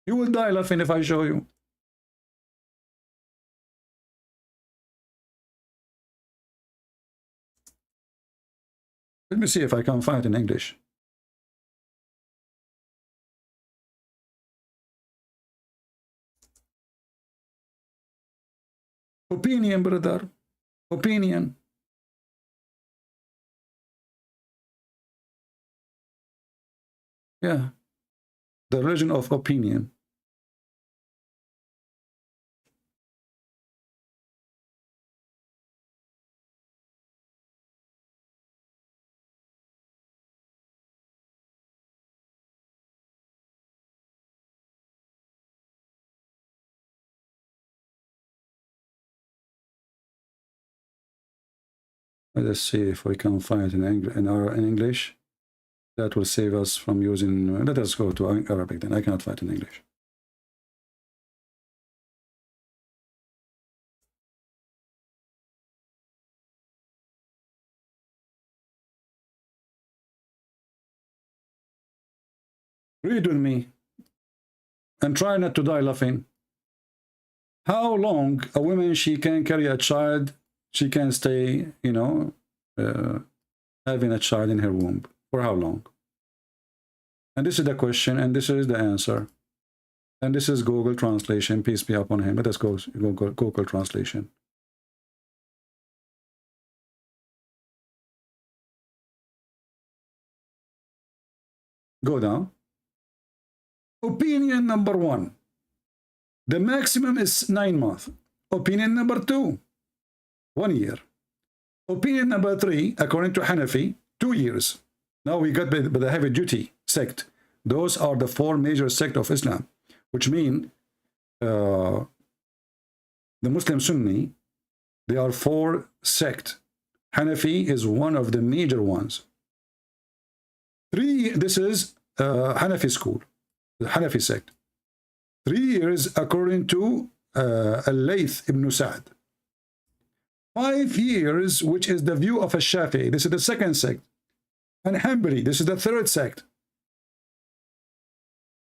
You will die laughing if I show you. Let me see if I can find it in English. Opinion, brother. Opinion. Yeah. The religion of opinion. Let's see if we can find it in English. That will save us from using. Let us go to Arabic then. I cannot find it in English. Read with me and try not to die laughing. How long a woman she can carry a child? She can stay, you know, having a child in her womb. For how long? And this is the question, and this is the answer. And this is Google translation. Peace be upon him. Let us go Google translation. Go down. Opinion number 1. The maximum is 9 months. Opinion number 2. 1 year. Opinion number 3, according to Hanafi, 2 years. Now we got by the heavy duty sect. Those are the 4 major sects of Islam, which mean the Muslim Sunni, they are 4 sects. Hanafi is one of the major ones. 3, this is Hanafi school, the Hanafi sect. 3 years according to Al-Layth ibn Sa'd. 5 years, which is the view of a Shafi'i. This is the second sect. And Hanbali, this is the third sect.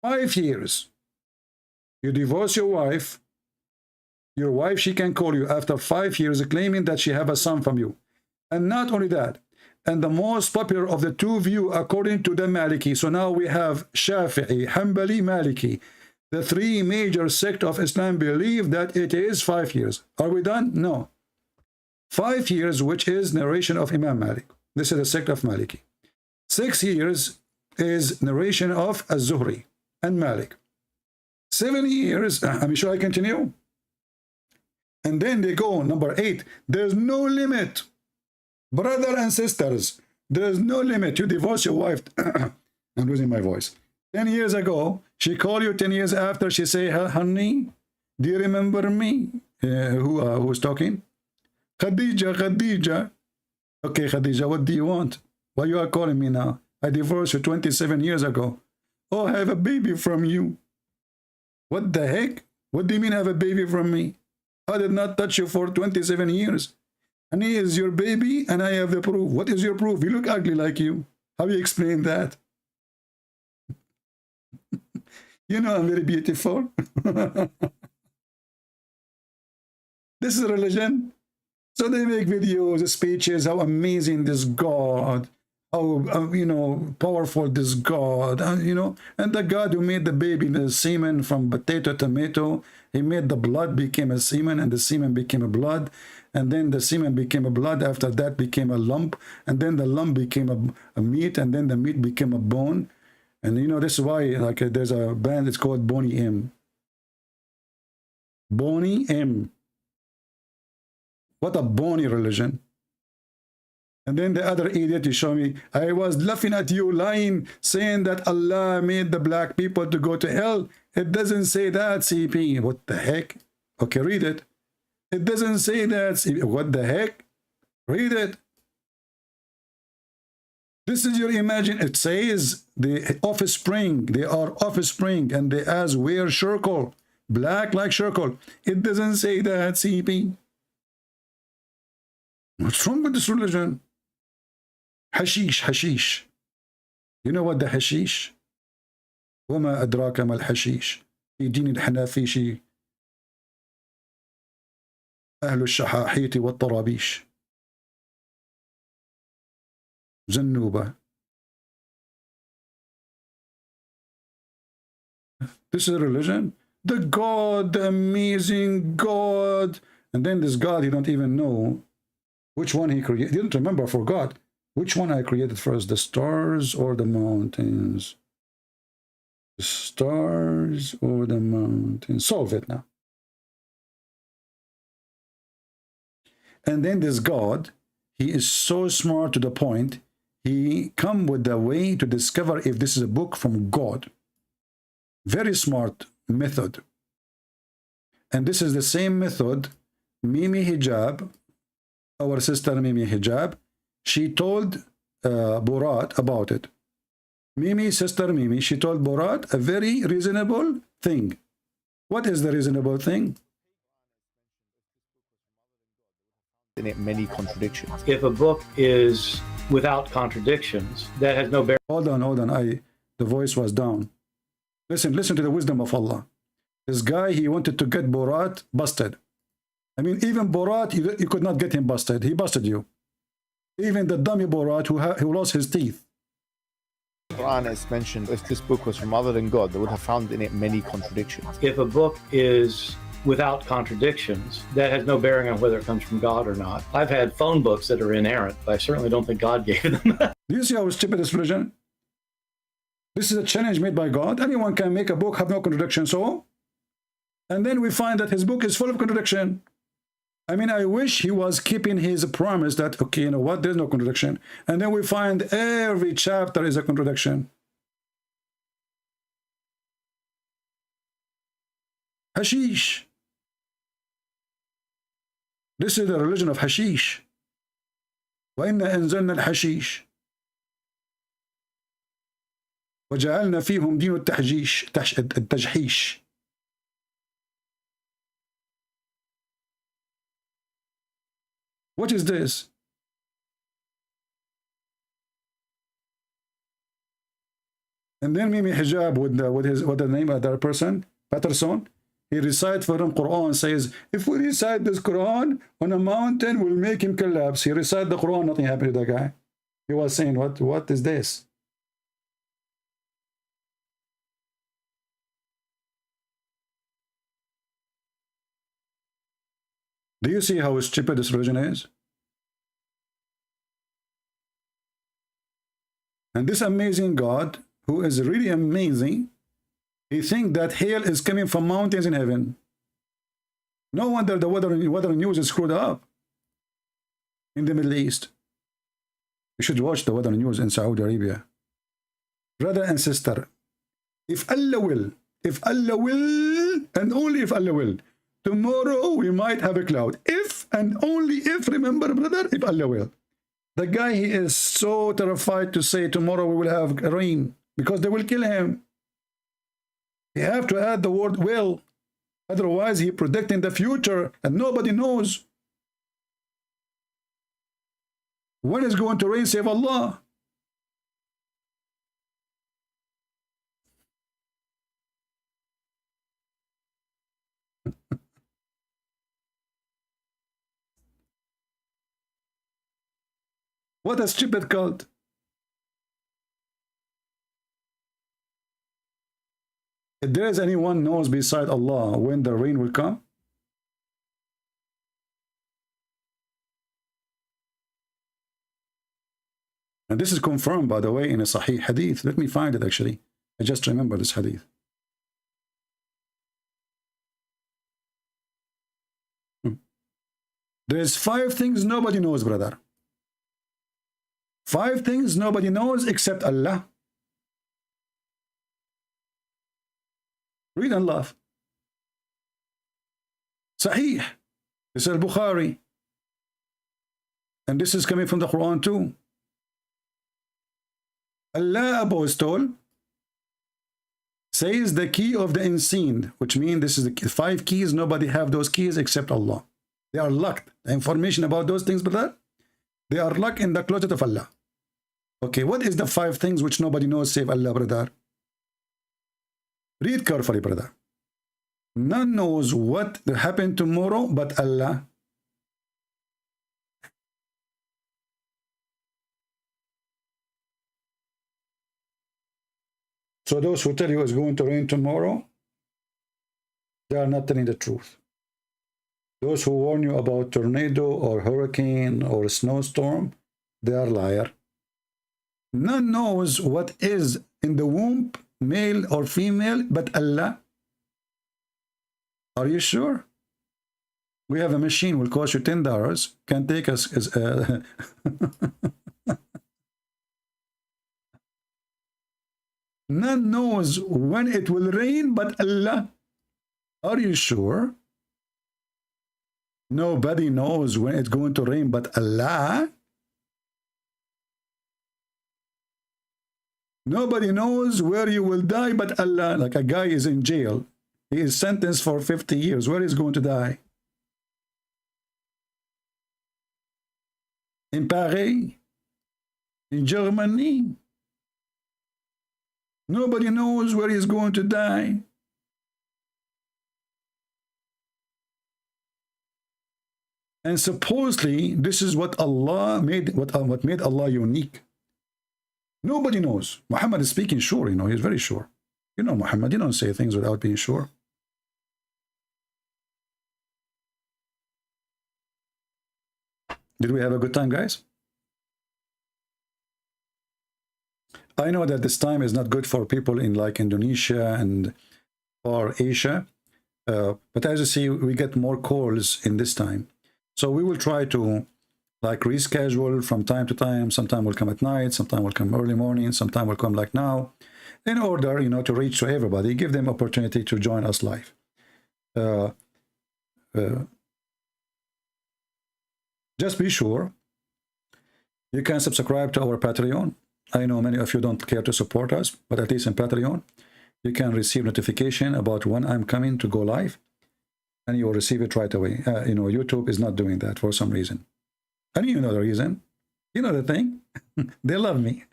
5 years. You divorce your wife, she can call you after 5 years claiming that she have a son from you. And not only that, and the most popular of the two view according to the Maliki. So now we have Shafi'i, Hanbali, Maliki. The three major sect of Islam believe that it is 5 years. Are we done? No. 5 years, which is narration of Imam Malik. This is the sect of Maliki. 6 years is narration of Az-Zuhri and Malik. 7 years, I'm sure I continue. And then they go, number 8, there's no limit. Brother and sisters, there's no limit. You divorce your wife. I'm losing my voice. 10 years ago, she called you 10 years after, she say, honey, do you remember me? Who's talking? Khadija, Khadija. Okay, Khadija, what do you want? Why you are calling me now? I divorced you 27 years ago. Oh, I have a baby from you. What the heck? What do you mean have a baby from me? I did not touch you for 27 years. And he is your baby and I have the proof. What is your proof? You look ugly like you. How do you explain that? You know I'm very beautiful. This is religion. So they make videos, speeches, how amazing this God, how, powerful this God, and the God who made the baby, the semen from potato, tomato, he made the blood became a semen, and the semen became a blood, and then the semen became a blood, after that became a lump, and then the lump became a meat, and then the meat became a bone. And this is why, there's a band, it's called Boney M. Boney M. What a bony religion. And then the other idiot, you show me, I was laughing at you lying, saying that Allah made the black people to go to hell. It doesn't say that, CP. What the heck? Okay, read it. It doesn't say that, CP. What the heck? Read it. This is your imagine. It says the offspring, they are offspring, and they as wear circle, black like circle. It doesn't say that, CP. What's wrong with this religion? Hashish, hashish. You know what the hashish? وما أدراك ما الحشيش في دين الحنافيش أهل الشحاحية والطرابيش زنوبة. This is a religion? The God, the amazing God. And then this God, you don't even know which one he created. You didn't remember, forgot. Which one I created first, the stars or the mountains? The stars or the mountains? Solve it now. And then this God, he is so smart to the point, he come with the way to discover if this is a book from God. Very smart method. And this is the same method Mimi Hijab, our sister Mimi Hijab, she told Borat about it. Mimi, sister Mimi, she told Borat a very reasonable thing. What is the reasonable thing? In it many contradictions. If a book is without contradictions, that has no bearing. Hold on. The voice was down. Listen to the wisdom of Allah. This guy, he wanted to get Borat busted. I mean, even Borat, you could not get him busted. He busted you. Even the dummy Borat who lost his teeth. The Quran is mentioned, if this book was from other than God, they would have found in it many contradictions. If a book is without contradictions, that has no bearing on whether it comes from God or not. I've had phone books that are inerrant, but I certainly don't think God gave them. Do you see how stupid this religion? This is a challenge made by God. Anyone can make a book, have no contradiction, so? And then we find that his book is full of contradiction. I mean, I wish he was keeping his promise that, okay, you know what, there's no contradiction. And then we find every chapter is a contradiction. Hashish. This is the religion of hashish. وَإِنَّا أَنزَلْنَا الْحَشِيشِ. وجعلنا فيهم دين التجحيش. What is this? And then Mimi Hijab with the name of that person, Patterson, he recites for him Quran, says, if we recite this Quran on a mountain, we'll make him collapse. He recited the Quran, nothing happened to that guy. He was saying, what is this? Do you see how stupid this religion is? And this amazing God, who is really amazing, he thinks that hail is coming from mountains in heaven. No wonder the weather news is screwed up in the Middle East. You should watch the weather news in Saudi Arabia. Brother and sister, if Allah will, and only if Allah will, tomorrow we might have a cloud. If and only if, remember brother, if Allah will. The guy, he is so terrified to say tomorrow we will have rain because they will kill him. You have to add the word will. Otherwise, he predicting the future and nobody knows. When is going to rain, save Allah? What a stupid cult. If there is anyone knows beside Allah when the rain will come, and this is confirmed, by the way, in a Sahih hadith. Let me find it, actually. I just remember this hadith. There's 5 things nobody knows, brother. 5 things nobody knows except Allah. Read and laugh. Sahih. This is Al-Bukhari. And this is coming from the Quran too. Allah Apostle says the key of the unseen, which means this is the 5 keys. Nobody have those keys except Allah. They are locked. The information about those things, brother, they are locked in the closet of Allah. Okay, what is the 5 things which nobody knows save Allah, brother? Read carefully, brother. None knows what will happen tomorrow but Allah. So those who tell you it's going to rain tomorrow, they are not telling the truth. Those who warn you about tornado or hurricane or snowstorm, they are liar. None knows what is in the womb, male or female, but Allah. Are you sure? We have a machine will cost you $10. Can take us as None knows when it will rain but Allah. Are you sure? Nobody knows when it's going to rain but Allah. Nobody knows where you will die but Allah. Like a guy is in jail. He is sentenced for 50 years. Where is he going to die? In Paris? In Germany? Nobody knows where he's going to die. And supposedly, this is what Allah made, what made Allah unique. Nobody knows. Muhammad is speaking sure, you know, he's very sure. You know Muhammad, you don't say things without being sure. Did we have a good time, guys? I know that this time is not good for people in like Indonesia and or Asia, but as you see, we get more calls in this time. So we will try to like reschedule from time to time. Sometime will come at night, sometime will come early morning, sometime will come like now, in order, you know, to reach to everybody, give them opportunity to join us live. Just be sure you can subscribe to our Patreon. I know many of you don't care to support us, but at least in Patreon, you can receive notification about when I'm coming to go live, and you will receive it right away. You know, YouTube is not doing that for some reason. And you know the reason. You know the thing. They love me.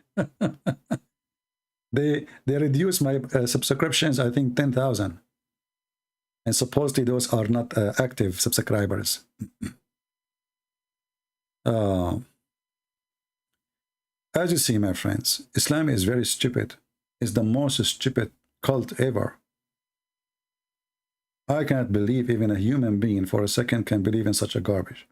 They reduced my subscriptions, I think 10,000. And supposedly those are not active subscribers. As you see, my friends, Islam is very stupid. It's the most stupid cult ever. I cannot believe even a human being for a second can believe in such a garbage.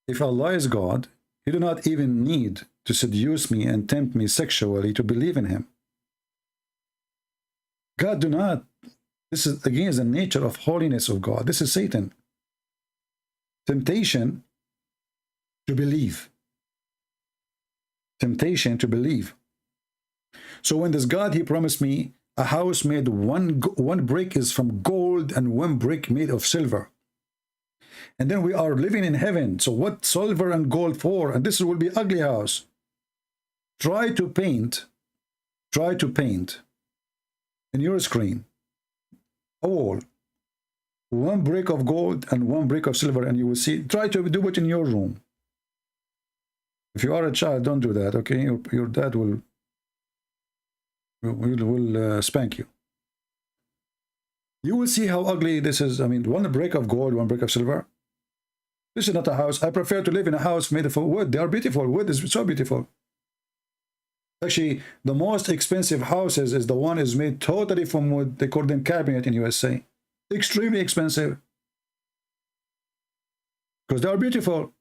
If Allah is God, He do not even need to seduce me and tempt me sexually to believe in Him. God do not. This is against the nature of holiness of God. This is Satan. Temptation to believe. Temptation to believe. So when this God, He promised me a house made one brick is from gold and one brick made of silver. And then we are living in heaven. So what silver and gold for? And this will be ugly house. Try to paint in your screen a wall, one brick of gold and one brick of silver, and you will see. Try to do it in your room. If you are a child, don't do that, okay? Your dad will spank you. You will see how ugly this is. I mean, one brick of gold, one brick of silver. This is not a house. I prefer to live in a house made of wood. They are beautiful. Wood is so beautiful. Actually, the most expensive houses is the one is made totally from wood. They call them cabinet in USA. Extremely expensive. Because they are beautiful.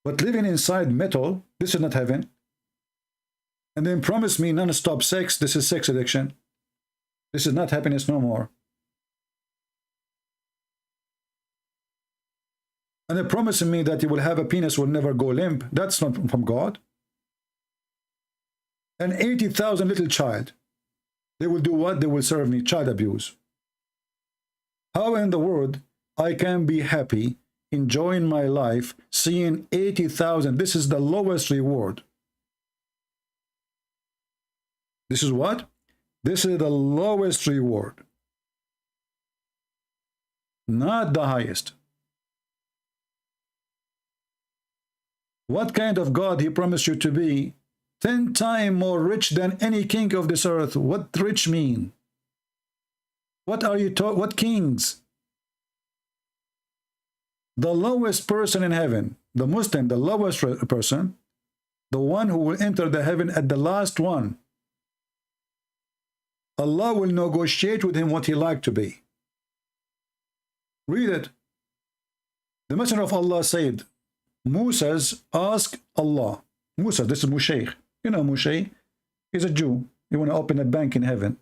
But living inside metal, this is not heaven. And then promise me non-stop sex, this is sex addiction. This is not happiness no more. And they're promising me that you will have a penis will never go limp. That's not from God. An 80,000 little child. They will do what? They will serve me child abuse. How in the world I can be happy, enjoying my life, seeing 80,000? This is the lowest reward. This is what? This is the lowest reward. Not the highest. What kind of God He promised you to be? 10 times more rich than any king of this earth. What rich mean? What are you talking? What kings? The lowest person in heaven, the Muslim, the lowest person, the one who will enter the heaven at the last one. Allah will negotiate with him what he like to be. Read it. The Messenger of Allah said, Moses asked Allah. Musa, this is Moshe. You know Moshe? He's a Jew. He want to open a bank in heaven.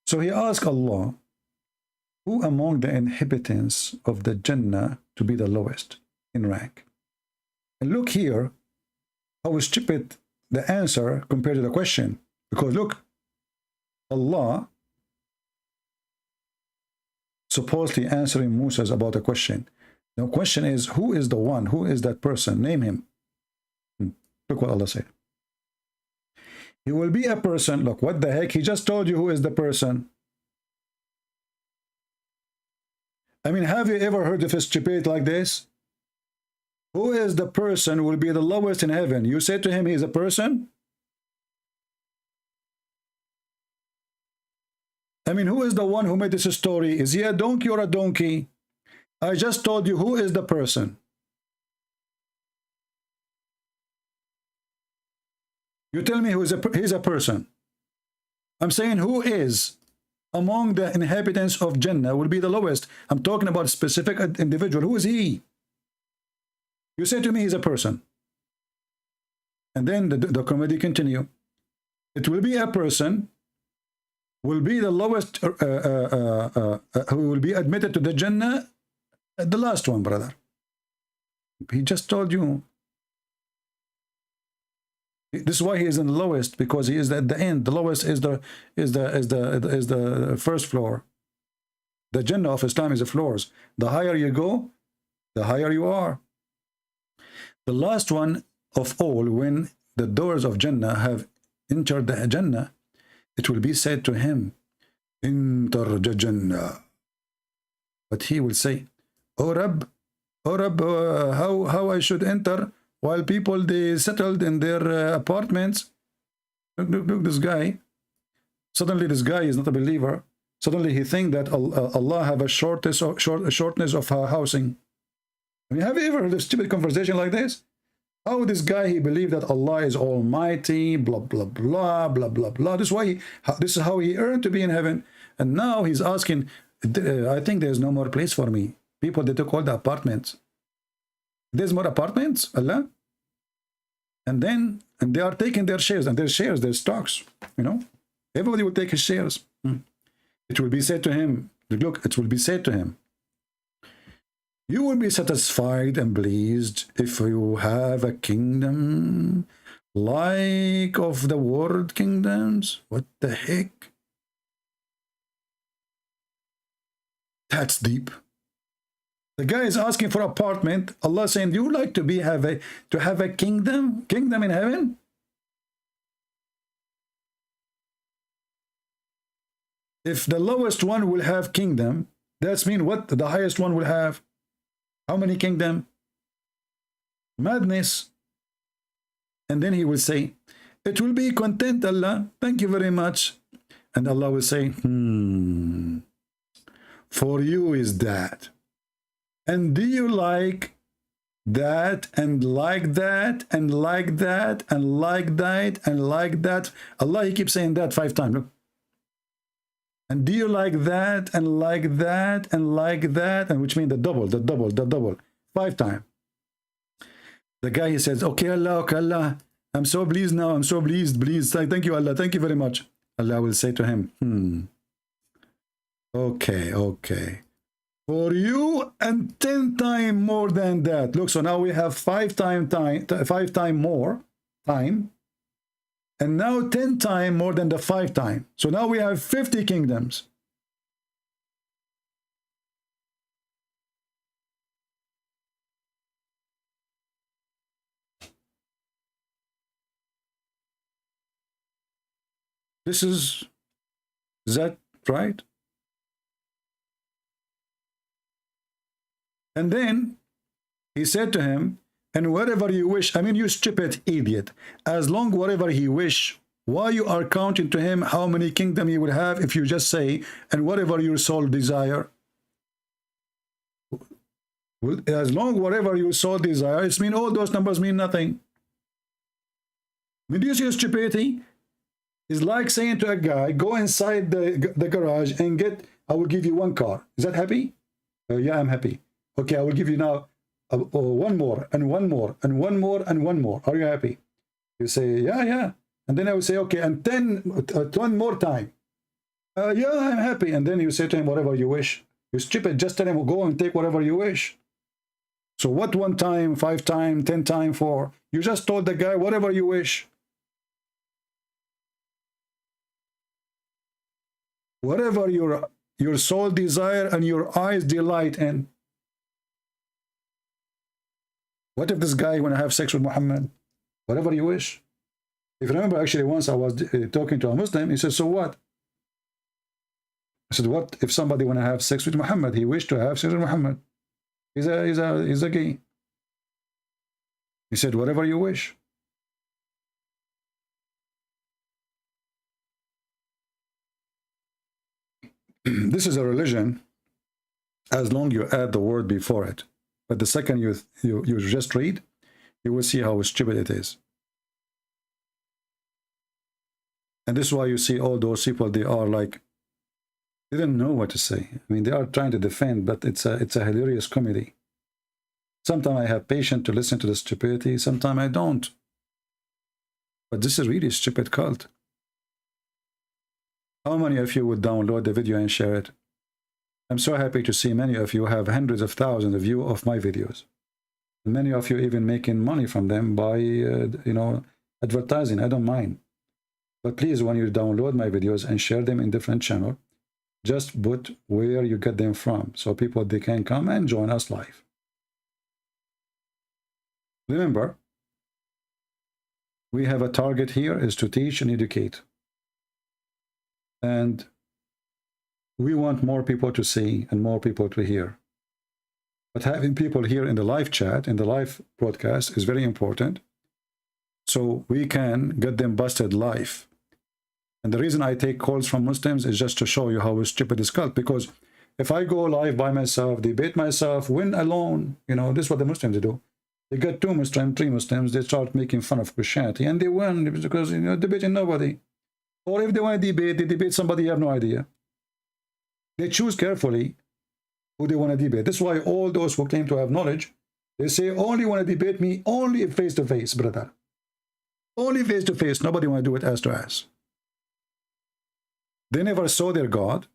So he asked Allah, who among the inhabitants of the Jannah to be the lowest in rank? And look here, how stupid the answer compared to the question. Because look, Allah supposedly answering Moses about a question. The question is, who is the one? Who is that person? Name him. Look what Allah said. He will be a person. Look, what the heck? He just told you who is the person. I mean, have you ever heard of a stupid like this? Who is the person who will be the lowest in heaven? You say to him, he is a person? I mean, who is the one who made this story? Is he a donkey or a donkey? I just told you who is the person. You tell me he's a person. I'm saying who is among the inhabitants of Jannah will be the lowest. I'm talking about a specific individual. Who is he? You say to me he's a person. And then the comedy continue. It will be a person, will be the lowest, who will be admitted to the Jannah, the last one, brother. He just told you. This is why he is in the lowest, because he is at the end. The lowest is the first floor. The Jannah of Islam is the floors. The higher you go, the higher you are. The last one of all, when the doors of Jannah have entered the Jannah, it will be said to him, Enter the Jannah. But he will say, Oh Rab, how I should enter while people, they settled in their apartments. Look, this guy. Suddenly this guy is not a believer. Suddenly he thinks that Allah have a shortness of housing. I mean, have you ever heard a stupid conversation like this? How this guy, he believed that Allah is almighty, blah, blah, blah, blah, blah, blah. This is how he earned to be in heaven. And now he's asking, I think there's no more place for me. People, they took all the apartments. There's more apartments, Allah? And they are taking their shares, and their shares, their stocks, you know. Everybody will take his shares. It will be said to him, look, it will be said to him, you will be satisfied and pleased if you have a kingdom like of the world kingdoms. What the heck? That's deep. The guy is asking for apartment. Allah saying, do you like to have a kingdom in heaven? If the lowest one will have kingdom, that's mean what the highest one will have? How many kingdom? Madness. And then he will say, it will be content, Allah. Thank you very much. And Allah will say, for you is that. And do you like that and like that and like that and like that and like that? Allah, he keeps saying that 5 times. Look. And do you like that and like that and like that? And which means the double. 5 times. The guy, he says, okay, Allah, I'm so pleased now. I'm so pleased. Thank you, Allah. Thank you very much. Allah will say to him, okay. For you and 10 times more than that. Look, so now we have 5 times more time. And now 10 times more than the 5 times. So now we have 50 kingdoms. Is that right? And then he said to him, and whatever you wish, I mean, you stupid idiot, as long whatever he wish, why you are counting to him how many kingdom he will have if you just say, and whatever your soul desire? Well, as long whatever your soul desire, it means all those numbers mean nothing. I mean, do you see stupidity? It's like saying to a guy, go inside the garage and get, I will give you 1 car. Is that happy? Yeah, I'm happy. Okay, I will give you now 1 more, and 1 more, and 1 more, and 1 more. Are you happy? You say, yeah. And then I will say, okay, and 10 more time. Yeah, I'm happy. And then you say to him, whatever you wish. You stupid, just tell him, go and take whatever you wish. So what 1 time, 5 time, 10 time for? You just told the guy, whatever you wish. Whatever your soul desire and your eyes delight in. What if this guy want to have sex with Muhammad? Whatever you wish. If you remember, actually, once I was talking to a Muslim, he said, so what? I said, what if somebody want to have sex with Muhammad? He wished to have sex with Muhammad. He's a gay. He said, whatever you wish. This is a religion as long you add the word before it. But the second you just read, you will see how stupid it is. And this is why you see all those people, they are like, they don't know what to say. I mean, they are trying to defend, but it's a hilarious comedy. Sometimes I have patience to listen to the stupidity, sometimes I don't. But this is really a stupid cult. How many of you would download the video and share it? I'm so happy to see many of you have hundreds of thousands of views of my videos. And many of you even making money from them by, advertising. I don't mind. But please, when you download my videos and share them in different channels, just put where you get them from, so people, they can come and join us live. Remember, we have a target here is to teach and educate. And we want more people to see and more people to hear. But having people here in the live chat, in the live broadcast, is very important. So we can get them busted live. And the reason I take calls from Muslims is just to show you how stupid this cult. Because if I go live by myself, debate myself, win alone, you know, this is what the Muslims do. They get 2 Muslims, 3 Muslims, they start making fun of Christianity, and they win because, you know, debating nobody. Or if they want to debate, they debate somebody you have no idea. They choose carefully who they want to debate. That's why all those who claim to have knowledge, they say, only want to debate me, only face-to-face, brother. Only face-to-face, nobody want to do it ass to ass. They never saw their God.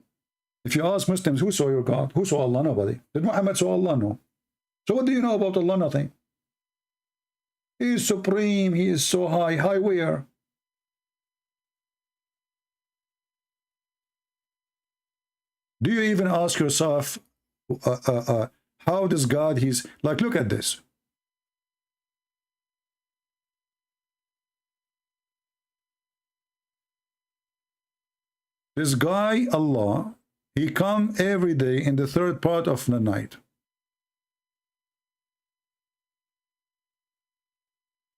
If you ask Muslims, who saw your God? Who saw Allah? Nobody. Did Muhammad saw Allah? No. So what do you know about Allah? Nothing. He is supreme. He is so high. High where? Do you even ask yourself, how does God, he's like, look at this. This guy, Allah, he come every day in the 3rd part of the night.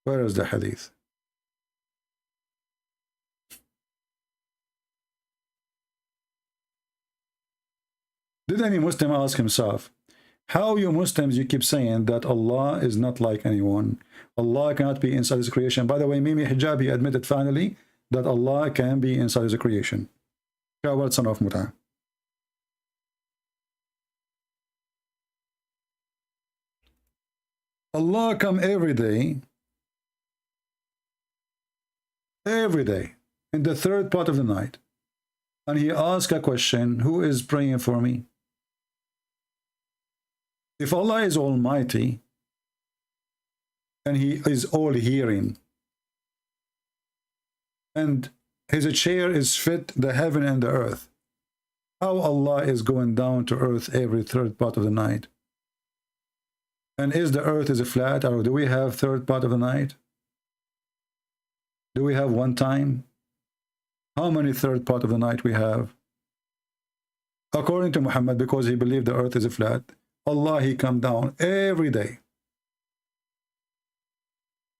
Where is the hadith? Did any Muslim ask himself, how you Muslims, you keep saying that Allah is not like anyone? Allah cannot be inside his creation. By the way, Mimi Hijabi admitted finally that Allah can be inside his creation. Coward son of Muta. Allah come every day, in the 3rd part of the night, and he asks a question, who is praying for me? If Allah is almighty, and he is all hearing, and his chair is fit the heaven and the earth, how Allah is going down to earth every 3rd part of the night? And is the earth is flat, or do we have 3rd part of the night? Do we have one time? How many 3rd part of the night we have? According to Muhammad, because he believed the earth is flat, Allah, he come down every day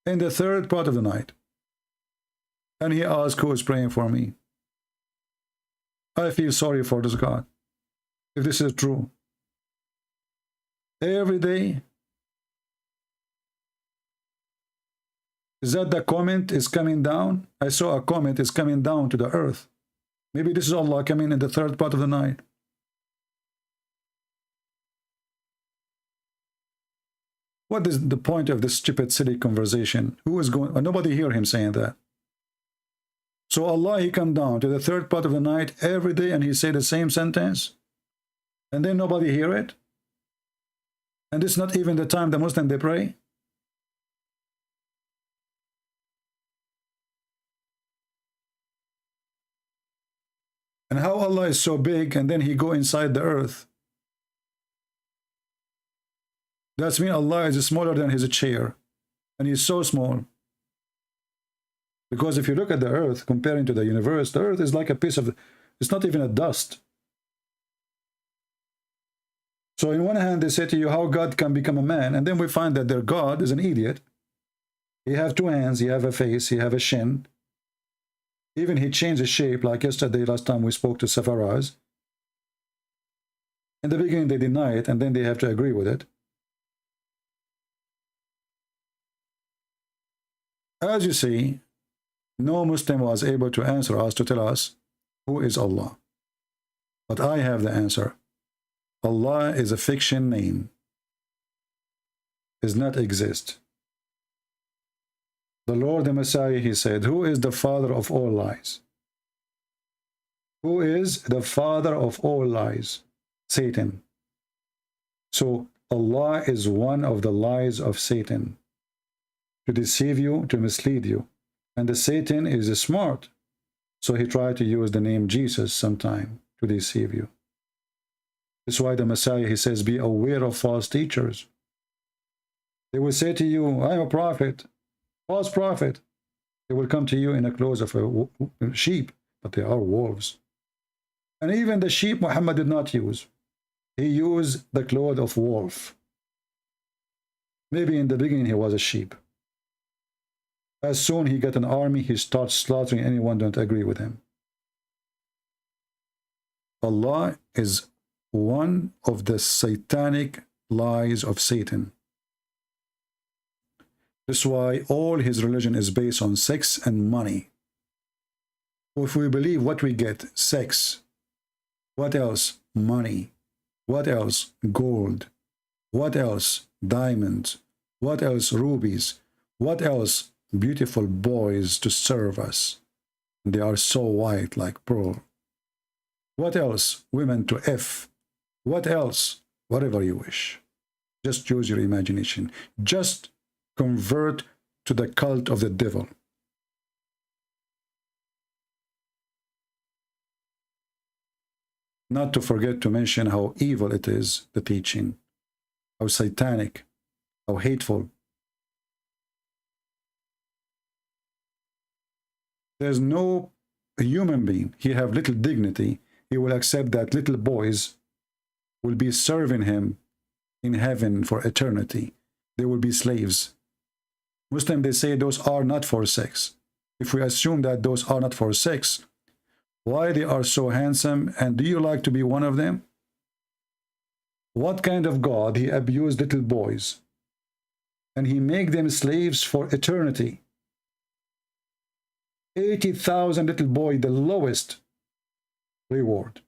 in the 3rd part of the night, and he asks, who is praying for me? I feel sorry for this God, if this is true. Every day. Is that the comment is coming down? I saw a comment is coming down to the earth. Maybe this is Allah coming in the 3rd part of the night. What is the point of this stupid, silly conversation? Who is going? Nobody hear him saying that. So Allah, he come down to the 3rd part of the night every day, and he say the same sentence, and then nobody hear it. And it's not even the time the Muslim they pray. And how Allah is so big, and then he go inside the earth. That's mean Allah is smaller than his chair, and he's so small. Because if you look at the earth, comparing to the universe, the earth is like a piece of, it's not even a dust. So in one hand, they say to you how God can become a man, and then we find that their God is an idiot. He have 2 hands, he have a face, he have a shin. Even he changed his shape, like yesterday, last time we spoke to Safaraz. In the beginning, they deny it, and then they have to agree with it. As you see, no Muslim was able to answer us, to tell us who is Allah. But I have the answer. Allah is a fiction name. Does not exist. The Lord, the Messiah, he said, who is the father of all lies? Who is the father of all lies? Satan. So Allah is one of the lies of Satan, to deceive you, to mislead you. And the Satan is smart, so he tried to use the name Jesus sometime to deceive you. That's why the Messiah, he says, be aware of false teachers. They will say to you, I'm a prophet, false prophet. They will come to you in the clothes of a sheep, but they are wolves. And even the sheep Muhammad did not use. He used the cloth of wolf. Maybe in the beginning he was a sheep. As soon he got an army, he starts slaughtering anyone who don't agree with him. Allah is one of the satanic lies of Satan. That's why all his religion is based on sex and money. If we believe what we get, sex. What else? Money. What else? Gold. What else? Diamonds. What else? Rubies. What else? Beautiful boys to serve us. They are so white like pearl. What else? Women to F. What else? Whatever you wish. Just use your imagination. Just convert to the cult of the devil. Not to forget to mention how evil it is, the teaching, how satanic, how hateful. There's no human being, he have little dignity, he will accept that little boys will be serving him in heaven for eternity. They will be slaves. Muslims, they say those are not for sex. If we assume that those are not for sex, why they are so handsome, and do you like to be one of them? What kind of God he abused little boys and he make them slaves for eternity? 80,000 little boys, the lowest reward.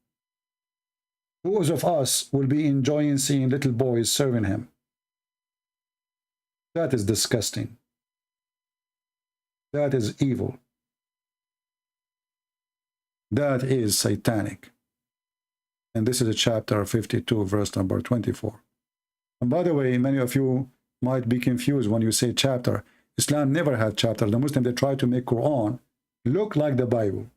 Whose of us will be enjoying seeing little boys serving him? That is disgusting. That is evil. That is satanic. And this is a chapter 52, verse number 24. And by the way, many of you might be confused when you say chapter. Islam never had chapter. The Muslims, they try to make Quran look like the Bible.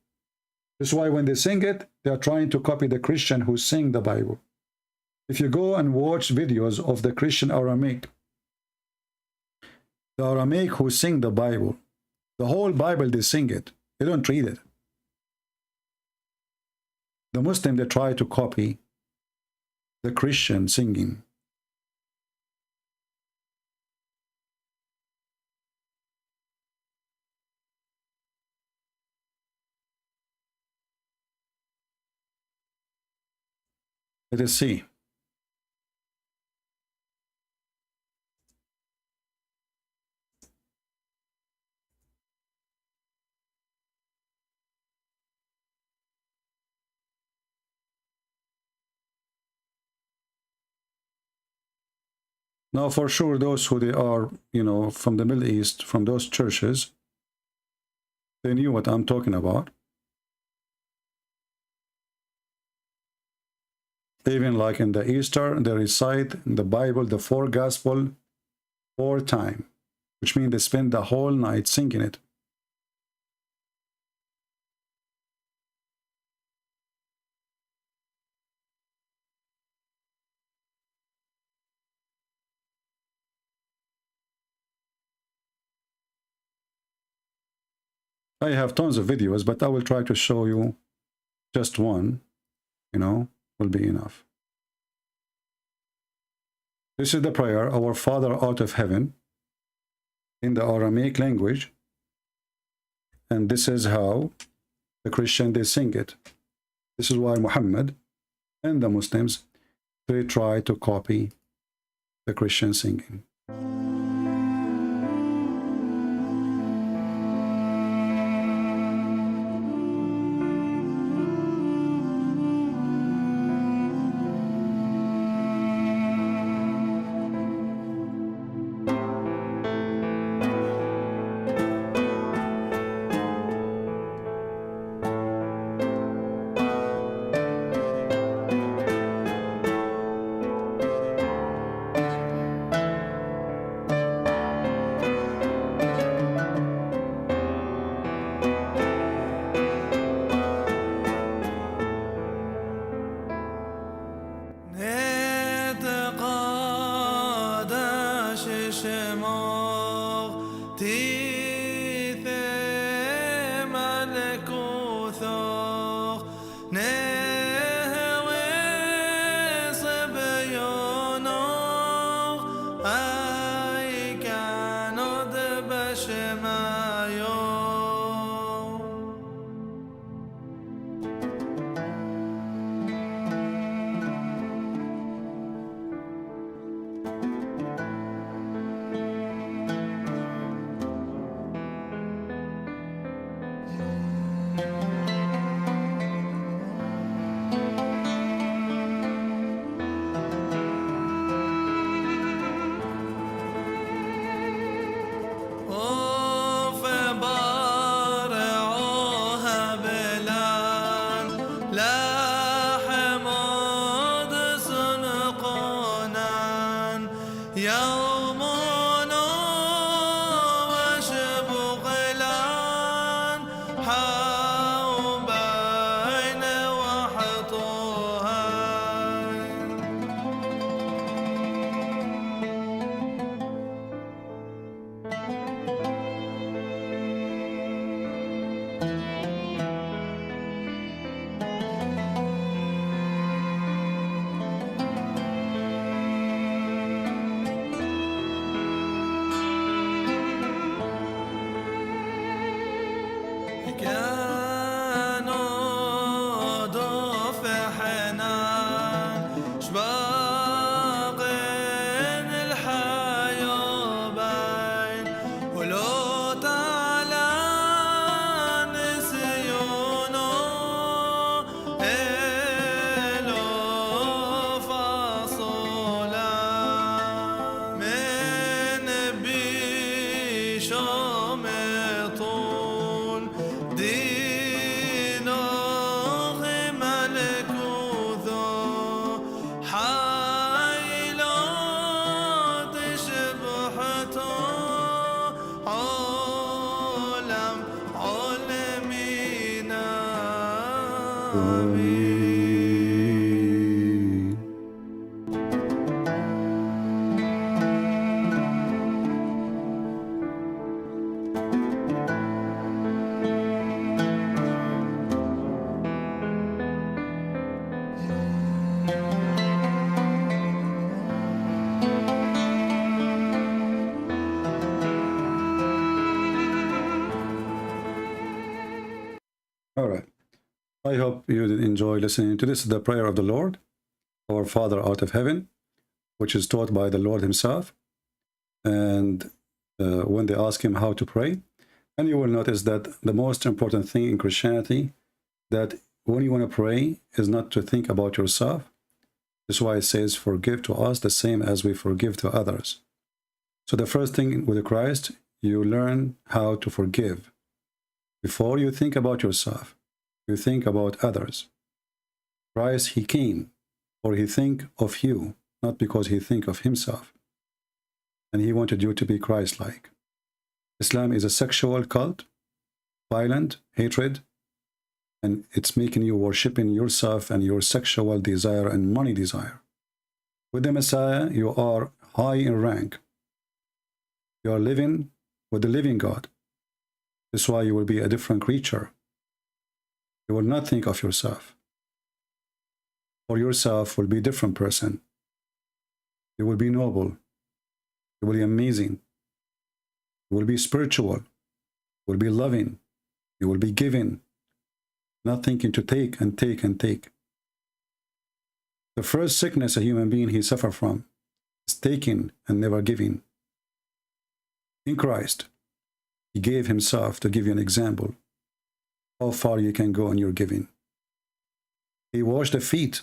That's why when they sing it, they are trying to copy the Christian who sing the Bible. If you go and watch videos of the Christian Aramaic, the Aramaic who sing the Bible, the whole Bible, they sing it. They don't read it. The Muslim, they try to copy the Christian singing. Let us see. Now, for sure, those who they are, from the Middle East, from those churches, they knew what I'm talking about. Even like in the Easter, they recite in the Bible, the 4 Gospel 4 times, which means they spend the whole night singing it. I have tons of videos, but I will try to show you just one, will be enough. This is the prayer, Our Father art of heaven, in the Aramaic language. And this is how the Christian, they sing it. This is why Muhammad and the Muslims, they try to copy the Christian singing. All right. I hope you did enjoy listening to this. The prayer of the Lord, our Father out of heaven, which is taught by the Lord himself. And when they ask him how to pray, and you will notice that the most important thing in Christianity, that when you want to pray, is not to think about yourself. That's why it says, forgive to us the same as we forgive to others. So the first thing with Christ, you learn how to forgive. Before you think about yourself, you think about others. Christ, he came, or he think of you, not because he think of himself. And he wanted you to be Christ-like. Islam is a sexual cult, violent, hatred, and it's making you worshiping yourself and your sexual desire and money desire. With the Messiah, you are high in rank. You are living with the living God. That's why you will be a different creature. You will not think of yourself. For yourself will be a different person. You will be noble. You will be amazing. You will be spiritual. You will be loving. You will be giving. Not thinking to take and take and take. The first sickness a human being he suffer from is taking and never giving. In Christ, he gave himself to give you an example how far you can go in your giving. He washed the feet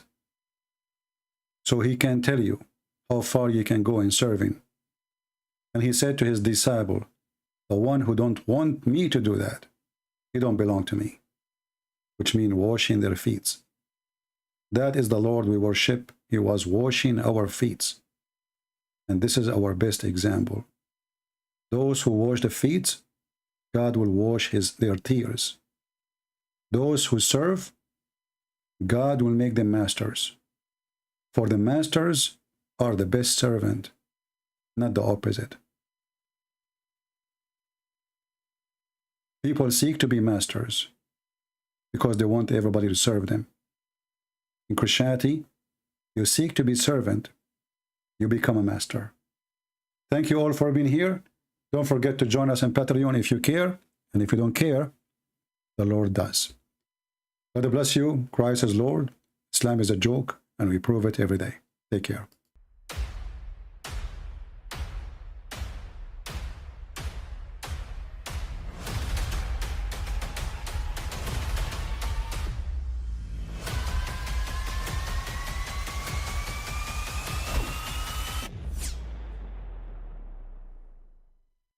so he can tell you how far you can go in serving. And he said to his disciple, the one who don't want me to do that, he don't belong to me, which means washing their feet. That is the Lord we worship. He was washing our feet. And this is our best example. Those who wash the feet, God will wash their tears. Those who serve, God will make them masters. For the masters are the best servant, not the opposite. People seek to be masters because they want everybody to serve them. In Christianity, you seek to be servant, you become a master. Thank you all for being here. Don't forget to join us on Patreon if you care, and if you don't care, the Lord does. God bless you. Christ is Lord. Islam is a joke, and we prove it every day. Take care.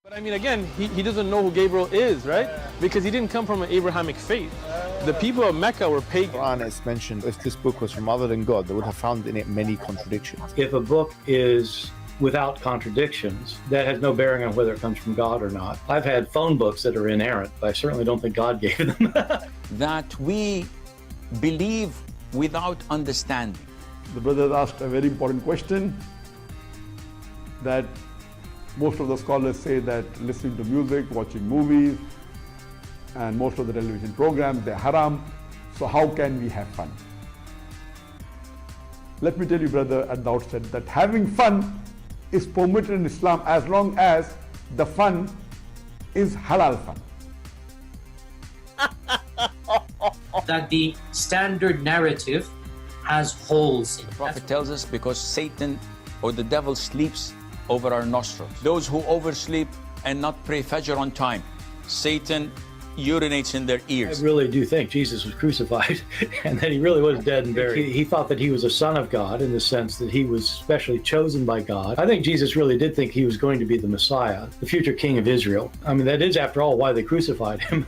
But I mean, again, he doesn't know who Gabriel is, right? Because he didn't come from an Abrahamic faith. The people of Mecca were pagan. Quran is mentioned, if this book was from other than God, they would have found in it many contradictions. If a book is without contradictions, that has no bearing on whether it comes from God or not. I've had phone books that are inerrant, but I certainly don't think God gave them. That we believe without understanding. The brother asked a very important question, that most of the scholars say that listening to music, watching movies, and most of the television programs, they're haram. So how can we have fun? Let me tell you, brother, at the outset, that having fun is permitted in Islam as long as the fun is halal fun. That the standard narrative has holes in it. The Prophet tells us because Satan or the devil sleeps over our nostrils. Those who oversleep and not pray Fajr on time, Satan urinates in their ears. I really do think Jesus was crucified and that he really was dead and buried. He thought that he was a son of God in the sense that he was specially chosen by God. I think Jesus really did think he was going to be the Messiah, the future king of Israel. I mean, that is, after all, why they crucified him.